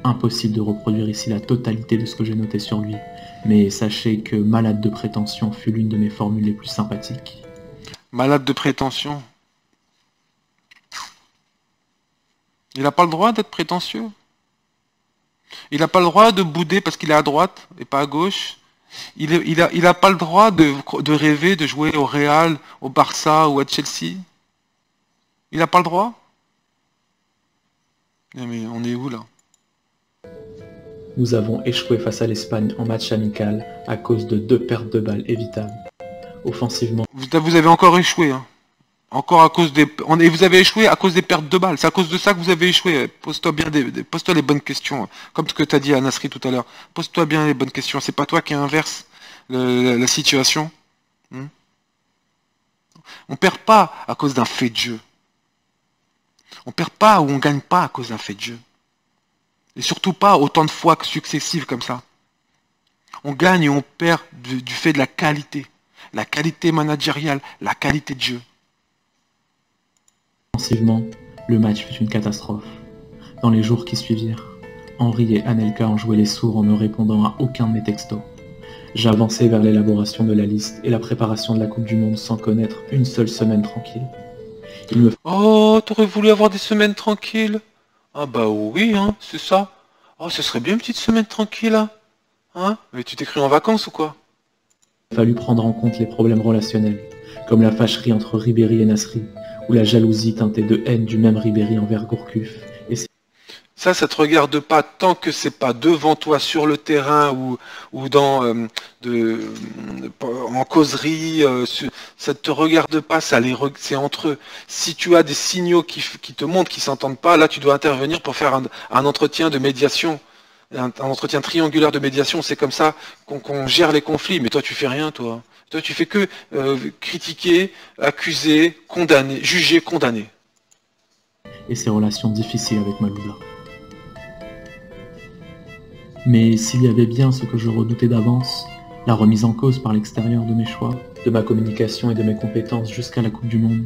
Impossible de reproduire ici la totalité de ce que j'ai noté sur lui, mais sachez que malade de prétention fut l'une de mes formules les plus sympathiques. Malade de prétention. Il n'a pas le droit d'être prétentieux. Il n'a pas le droit de bouder parce qu'il est à droite et pas à gauche. Il a pas le droit de rêver de jouer au Real, au Barça ou à Chelsea. Il n'a pas le droit. Mais on est où là? Nous avons échoué face à l'Espagne en match amical à cause de 2 pertes de balles évitables. Offensivement, Vous avez encore échoué, hein. Encore à cause des... Et vous avez échoué à cause des pertes de balles. C'est à cause de ça que vous avez échoué. Pose-toi bien pose-toi les bonnes questions. Comme ce que tu as dit à Nasri tout à l'heure. Pose-toi bien les bonnes questions. C'est pas toi qui inverse la situation. On perd pas à cause d'un fait de jeu. On perd pas ou on gagne pas à cause d'un fait de jeu. Et surtout pas autant de fois successives comme ça. On gagne et on perd du fait de la qualité. La qualité managériale, la qualité de jeu. offensivement, le match fut une catastrophe. Dans les jours qui suivirent, Henri et Anelka ont joué les sourds en ne répondant à aucun de mes textos. J'avançais vers l'élaboration de la liste et la préparation de la Coupe du Monde sans connaître une seule semaine tranquille. Oh, t'aurais voulu avoir des semaines tranquilles? Ah bah oui, hein, c'est ça. Oh, ce serait bien une petite semaine tranquille, hein. Hein? Mais tu t'écris en vacances ou quoi? Il a fallu prendre en compte les problèmes relationnels, comme la fâcherie entre Ribéry et Nasri, ou la jalousie teintée de haine du même Ribéry envers Gourcuff. Ça te regarde pas tant que c'est pas devant toi sur le terrain ou dans en causerie. Ça te regarde pas, c'est entre eux. Si tu as des signaux qui te montrent qu'ils s'entendent pas, là tu dois intervenir pour faire un entretien de médiation, un entretien triangulaire de médiation. C'est comme ça qu'on gère les conflits. Mais toi tu fais rien, toi. Toi tu fais que critiquer, accuser, condamner, juger, condamner. Et ses relations difficiles avec Malouda. Mais s'il y avait bien ce que je redoutais d'avance, la remise en cause par l'extérieur de mes choix, de ma communication et de mes compétences jusqu'à la Coupe du Monde,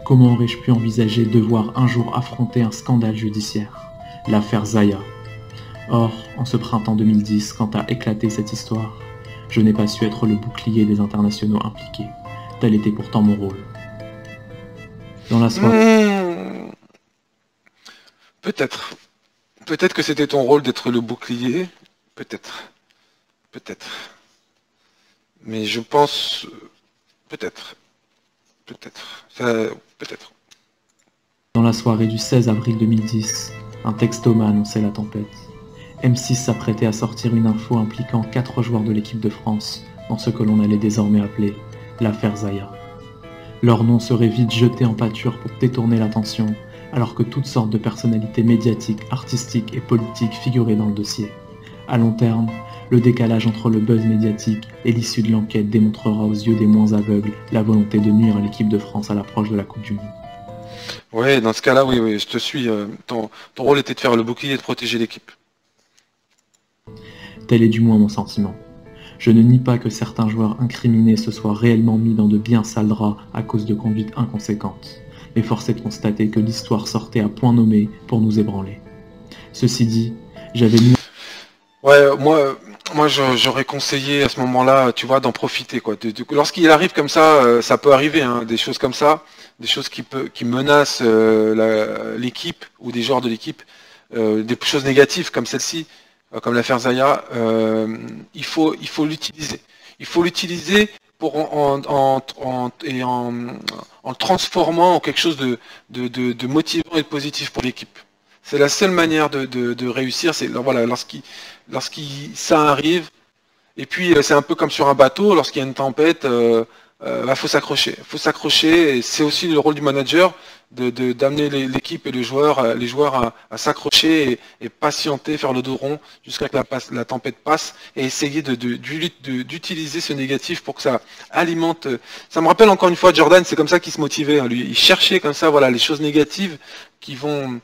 comment aurais-je pu envisager devoir un jour affronter un scandale judiciaire, l'affaire Zaya? Or, en ce printemps 2010, quand a éclaté cette histoire, je n'ai pas su être le bouclier des internationaux impliqués. Tel était pourtant mon rôle. Dans la soirée... Peut-être. Peut-être que c'était ton rôle d'être le bouclier. Peut-être. Peut-être. Mais je pense... Peut-être. Peut-être. Peut-être. Dans la soirée du 16 avril 2010, un texto m'a annoncé la tempête. M6 s'apprêtait à sortir une info impliquant 4 joueurs de l'équipe de France dans ce que l'on allait désormais appeler l'affaire Zaya. Leur nom serait vite jeté en pâture pour détourner l'attention, alors que toutes sortes de personnalités médiatiques, artistiques et politiques figuraient dans le dossier. À long terme, le décalage entre le buzz médiatique et l'issue de l'enquête démontrera aux yeux des moins aveugles la volonté de nuire à l'équipe de France à l'approche de la Coupe du Monde. Ouais, dans ce cas-là, oui, je te suis. Ton rôle était de faire le bouclier et de protéger l'équipe. Tel est du moins mon sentiment. Je ne nie pas que certains joueurs incriminés se soient réellement mis dans de bien sales draps à cause de conduites inconséquentes. Mais force est de constater que l'histoire sortait à point nommé pour nous ébranler. Ceci dit, j'avais mis... Ouais, moi j'aurais conseillé à ce moment-là, tu vois, d'en profiter, quoi. Lorsqu'il arrive comme ça, ça peut arriver, hein, des choses comme ça, des choses qui menacent l'équipe ou des joueurs de l'équipe, des choses négatives comme celle-ci, comme l'affaire Zaya, il faut l'utiliser. Il faut l'utiliser pour en le transformant en quelque chose de motivant et de positif pour l'équipe. C'est la seule manière de réussir, c'est voilà, ça arrive, et puis c'est un peu comme sur un bateau, lorsqu'il y a une tempête, faut s'accrocher. Faut s'accrocher, et c'est aussi le rôle du manager d'amener l'équipe et les joueurs à s'accrocher et patienter, faire le dos rond jusqu'à ce que la tempête passe, et essayer d'utiliser ce négatif pour que ça alimente. Ça me rappelle encore une fois Jordan, c'est comme ça qu'il se motivait, hein, lui. Il cherchait comme ça, voilà, les choses négatives qui vont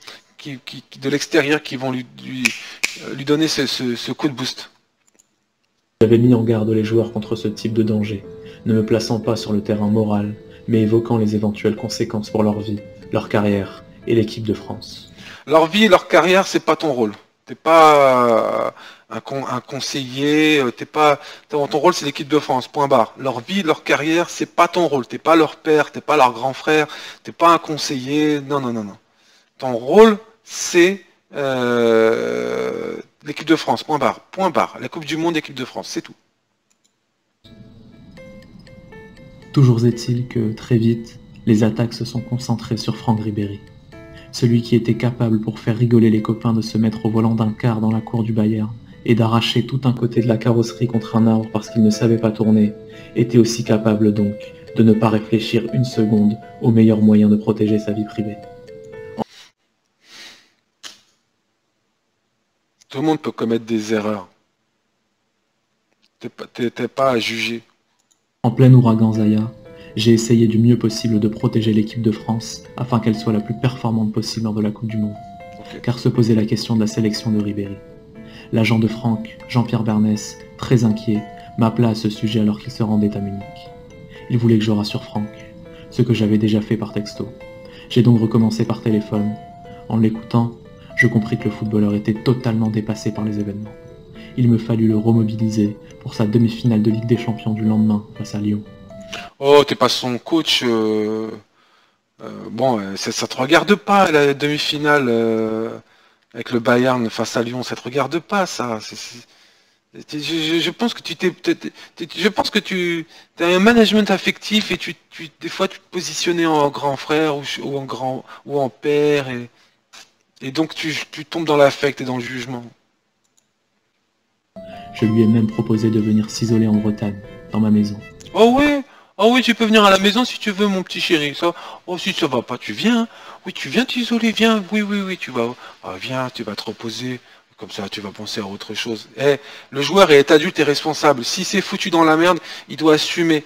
de l'extérieur qui vont lui donner ce coup de boost. J'avais mis en garde les joueurs contre ce type de danger, ne me plaçant pas sur le terrain moral, mais évoquant les éventuelles conséquences pour leur vie, leur carrière et l'équipe de France. Leur vie et leur carrière, c'est pas ton rôle. T'es pas un conseiller, ton rôle c'est l'équipe de France, point barre. Leur vie, leur carrière, c'est pas ton rôle. T'es pas leur père, t'es pas leur grand frère, t'es pas un conseiller, non. Ton rôle, c'est l'équipe de France, point barre. La Coupe du Monde, l'équipe de France, c'est tout. Toujours est-il que, très vite, les attaques se sont concentrées sur Franck Ribéry. Celui qui était capable pour faire rigoler les copains de se mettre au volant d'un car dans la cour du Bayern et d'arracher tout un côté de la carrosserie contre un arbre parce qu'il ne savait pas tourner, était aussi capable donc de ne pas réfléchir une seconde au meilleur moyen de protéger sa vie privée. Tout le monde peut commettre des erreurs. T'es pas à juger. En plein ouragan Zaya, j'ai essayé du mieux possible de protéger l'équipe de France afin qu'elle soit la plus performante possible lors de la Coupe du Monde. Okay. Car se posait la question de la sélection de Ribéry. L'agent de Franck, Jean-Pierre Bernès, très inquiet, m'appela à ce sujet alors qu'il se rendait à Munich. Il voulait que je rassure Franck, ce que j'avais déjà fait par texto. J'ai donc recommencé par téléphone. En l'écoutant, je compris que le footballeur était totalement dépassé par les événements. Il me fallut le remobiliser pour sa demi-finale de Ligue des Champions du lendemain face à Lyon. Oh, t'es pas son coach. Ça te regarde pas, la demi-finale avec le Bayern face à Lyon, ça te regarde pas, ça. Je pense que tu as un management affectif et des fois tu te positionnais en grand frère ou en père et donc tu tombes dans l'affect et dans le jugement. Je lui ai même proposé de venir s'isoler en Bretagne, dans ma maison. Oh oui, tu peux venir à la maison si tu veux, mon petit chéri. Si ça va pas, tu viens. Oui, tu viens t'isoler, viens. Oui, tu vas. Viens, tu vas te reposer. Comme ça, tu vas penser à autre chose. Le joueur est adulte et responsable. Si c'est foutu dans la merde, il doit assumer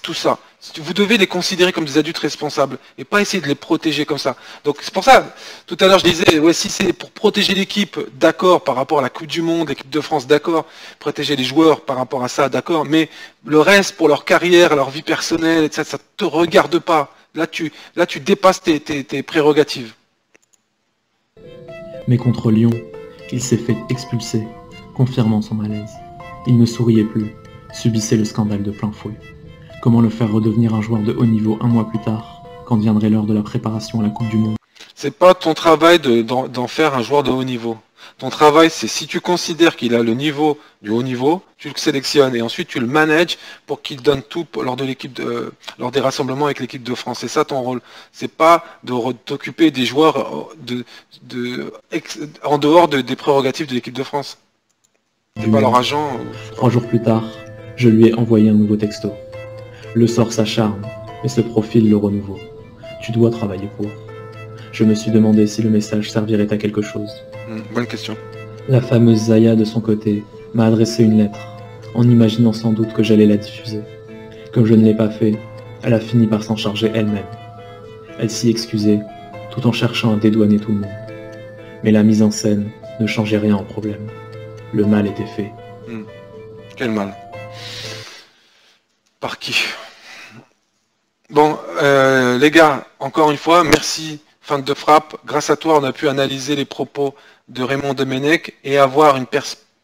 tout ça. Vous devez les considérer comme des adultes responsables et pas essayer de les protéger comme ça. Donc c'est pour ça, tout à l'heure je disais, ouais, si c'est pour protéger l'équipe, d'accord, par rapport à la Coupe du Monde, l'équipe de France, d'accord, protéger les joueurs par rapport à ça, d'accord, mais le reste, pour leur carrière, leur vie personnelle, etc., ça ne te regarde pas. Là, tu dépasses tes prérogatives. Mais contre Lyon, il s'est fait expulser, confirmant son malaise. Il ne souriait plus, subissait le scandale de plein fouet. Comment le faire redevenir un joueur de haut niveau un mois plus tard, quand viendrait l'heure de la préparation à la Coupe du Monde? C'est pas ton travail d'en faire un joueur de haut niveau. Ton travail, c'est si tu considères qu'il a le niveau du haut niveau, tu le sélectionnes et ensuite tu le manages pour qu'il donne tout lors lors des rassemblements avec l'équipe de France. C'est ça ton rôle. C'est pas de t'occuper des joueurs en dehors des prérogatives de l'équipe de France. C'est pas leur agent. 3 jours plus tard, je lui ai envoyé un nouveau texto. Le sort s'acharne, mais ce profil le renouveau. Tu dois travailler pour. Je me suis demandé si le message servirait à quelque chose. Bonne question. La fameuse Zaya, de son côté, m'a adressé une lettre, en imaginant sans doute que j'allais la diffuser. Comme je ne l'ai pas fait, elle a fini par s'en charger elle-même. Elle s'y excusait, tout en cherchant à dédouaner tout le monde. Mais la mise en scène ne changeait rien au problème. Le mal était fait. Quel mal? Par qui? Bon, les gars, encore une fois, merci. Fin de frappe. Grâce à toi, on a pu analyser les propos de Raymond Domenech et avoir une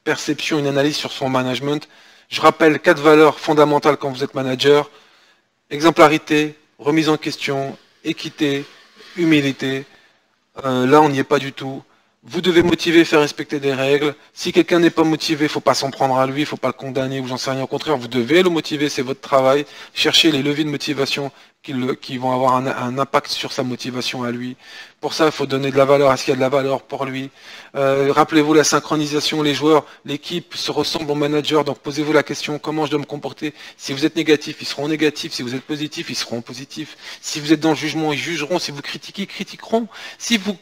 perception, une analyse sur son management. Je rappelle 4 valeurs fondamentales quand vous êtes manager. Exemplarité, remise en question, équité, humilité. Là, on n'y est pas du tout. Vous devez motiver, faire respecter des règles. Si quelqu'un n'est pas motivé, il ne faut pas s'en prendre à lui, il ne faut pas le condamner ou j'en sais rien. Au contraire, vous devez le motiver, c'est votre travail. Cherchez les leviers de motivation qui vont avoir un impact sur sa motivation à lui. Pour ça, il faut donner de la valeur à ce qu'il y a de la valeur pour lui. Rappelez-vous la synchronisation, les joueurs, l'équipe se ressemble au manager, donc posez-vous la question, comment je dois me comporter? Si vous êtes négatif, ils seront négatifs. Si vous êtes positif, ils seront positifs. Si vous êtes dans le jugement, ils jugeront. Si vous critiquez, ils critiqueront. Si vous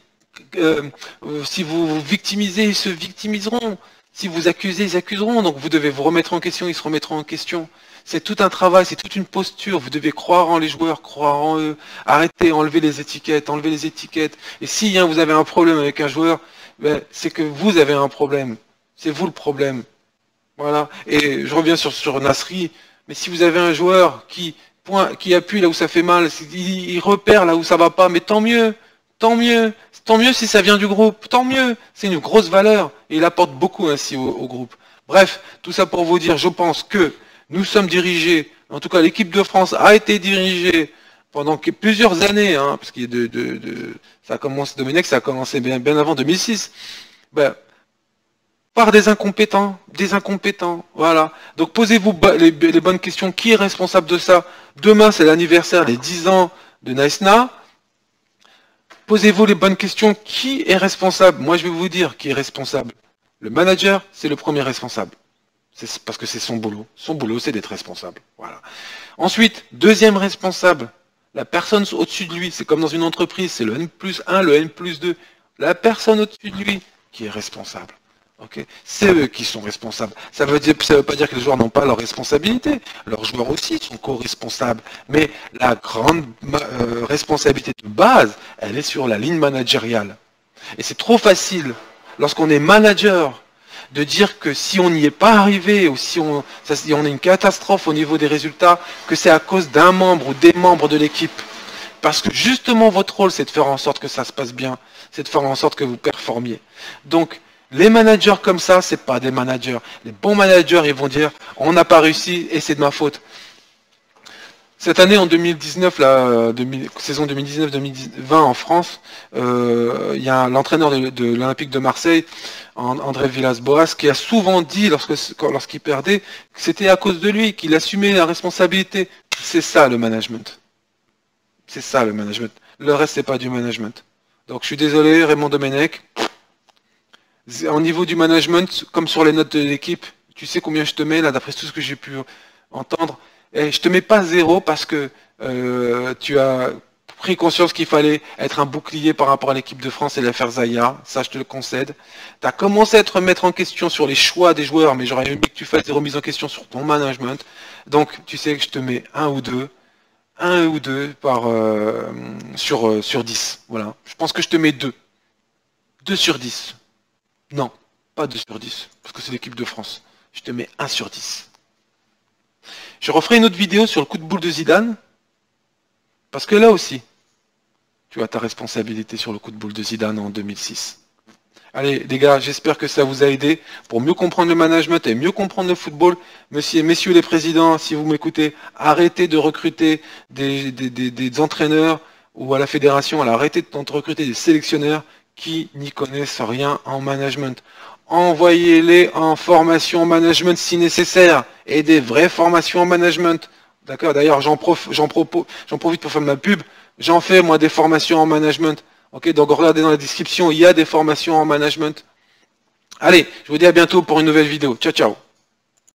victimisez, ils se victimiseront. Si vous accusez, ils accuseront. Donc vous devez vous remettre en question, ils se remettront en question. C'est tout un travail, c'est toute une posture. Vous devez croire en les joueurs, croire en eux. Arrêtez, enlevez les étiquettes, enlevez les étiquettes. Et si vous avez un problème avec un joueur, c'est que vous avez un problème. C'est vous le problème. Voilà. Et je reviens sur Nasri. Mais si vous avez un joueur qui appuie là où ça fait mal, il repère là où ça va pas, mais tant mieux. Tant mieux. Tant mieux si ça vient du groupe. Tant mieux. C'est une grosse valeur. Et il apporte beaucoup ainsi au groupe. Bref, tout ça pour vous dire, je pense que nous sommes dirigés, en tout cas l'équipe de France a été dirigée pendant plusieurs années, parce qu'il ça a commencé, Domenech, ça a commencé bien avant 2006, par des incompétents, voilà. Donc posez-vous les bonnes questions, qui est responsable de ça? Demain c'est l'anniversaire, les 10 ans de Naïsna. Posez-vous les bonnes questions, qui est responsable? Moi je vais vous dire qui est responsable. Le manager, c'est le premier responsable. C'est parce que c'est son boulot. Son boulot, c'est d'être responsable. Voilà. Ensuite, deuxième responsable, la personne au-dessus de lui. C'est comme dans une entreprise, c'est le N+1, le N+2. La personne au-dessus de lui qui est responsable. Okay, c'est eux qui sont responsables. Ça veut pas dire que les joueurs n'ont pas leur responsabilité. Leurs joueurs aussi sont co-responsables. Mais la grande responsabilité de base, elle est sur la ligne managériale. Et c'est trop facile, lorsqu'on est manager, de dire que si on n'y est pas arrivé ou si on a une catastrophe au niveau des résultats, que c'est à cause d'un membre ou des membres de l'équipe. Parce que justement votre rôle c'est de faire en sorte que ça se passe bien, c'est de faire en sorte que vous performiez. Donc les managers comme ça, c'est pas des managers. Les bons managers, ils vont dire on n'a pas réussi et c'est de ma faute. Cette année, en 2019, saison 2019-2020 en France, il y a l'entraîneur de l'Olympique de Marseille, André Villas-Boas, qui a souvent dit, lorsqu'il perdait, que c'était à cause de lui, qu'il assumait la responsabilité. C'est ça le management. C'est ça le management. Le reste, c'est pas du management. Donc je suis désolé, Raymond Domenech. Au niveau du management, comme sur les notes de l'équipe, tu sais combien je te mets, là, d'après tout ce que j'ai pu entendre. Et je te mets pas 0 parce que tu as pris conscience qu'il fallait être un bouclier par rapport à l'équipe de France et l'affaire Zaya, ça je te le concède. Tu as commencé à te remettre en question sur les choix des joueurs, mais j'aurais aimé que tu fasses des remises en question sur ton management. Donc tu sais que je te mets un ou deux par, sur 10. Voilà. Je pense que je te mets 2. 2 sur 10. Non, pas 2 sur 10, parce que c'est l'équipe de France. Je te mets 1 sur 10. Je referai une autre vidéo sur le coup de boule de Zidane, parce que là aussi, tu as ta responsabilité sur le coup de boule de Zidane en 2006. Allez, les gars, j'espère que ça vous a aidé pour mieux comprendre le management et mieux comprendre le football. Messieurs les présidents, si vous m'écoutez, arrêtez de recruter des entraîneurs ou à la fédération, arrêtez de recruter des sélectionneurs qui n'y connaissent rien en management. Envoyez-les en formation en management si nécessaire et des vraies formations en management. D'accord. D'ailleurs, j'en profite pour faire ma pub. J'en fais moi des formations en management. Ok. Donc regardez dans la description, il y a des formations en management. Allez, je vous dis à bientôt pour une nouvelle vidéo. Ciao, ciao.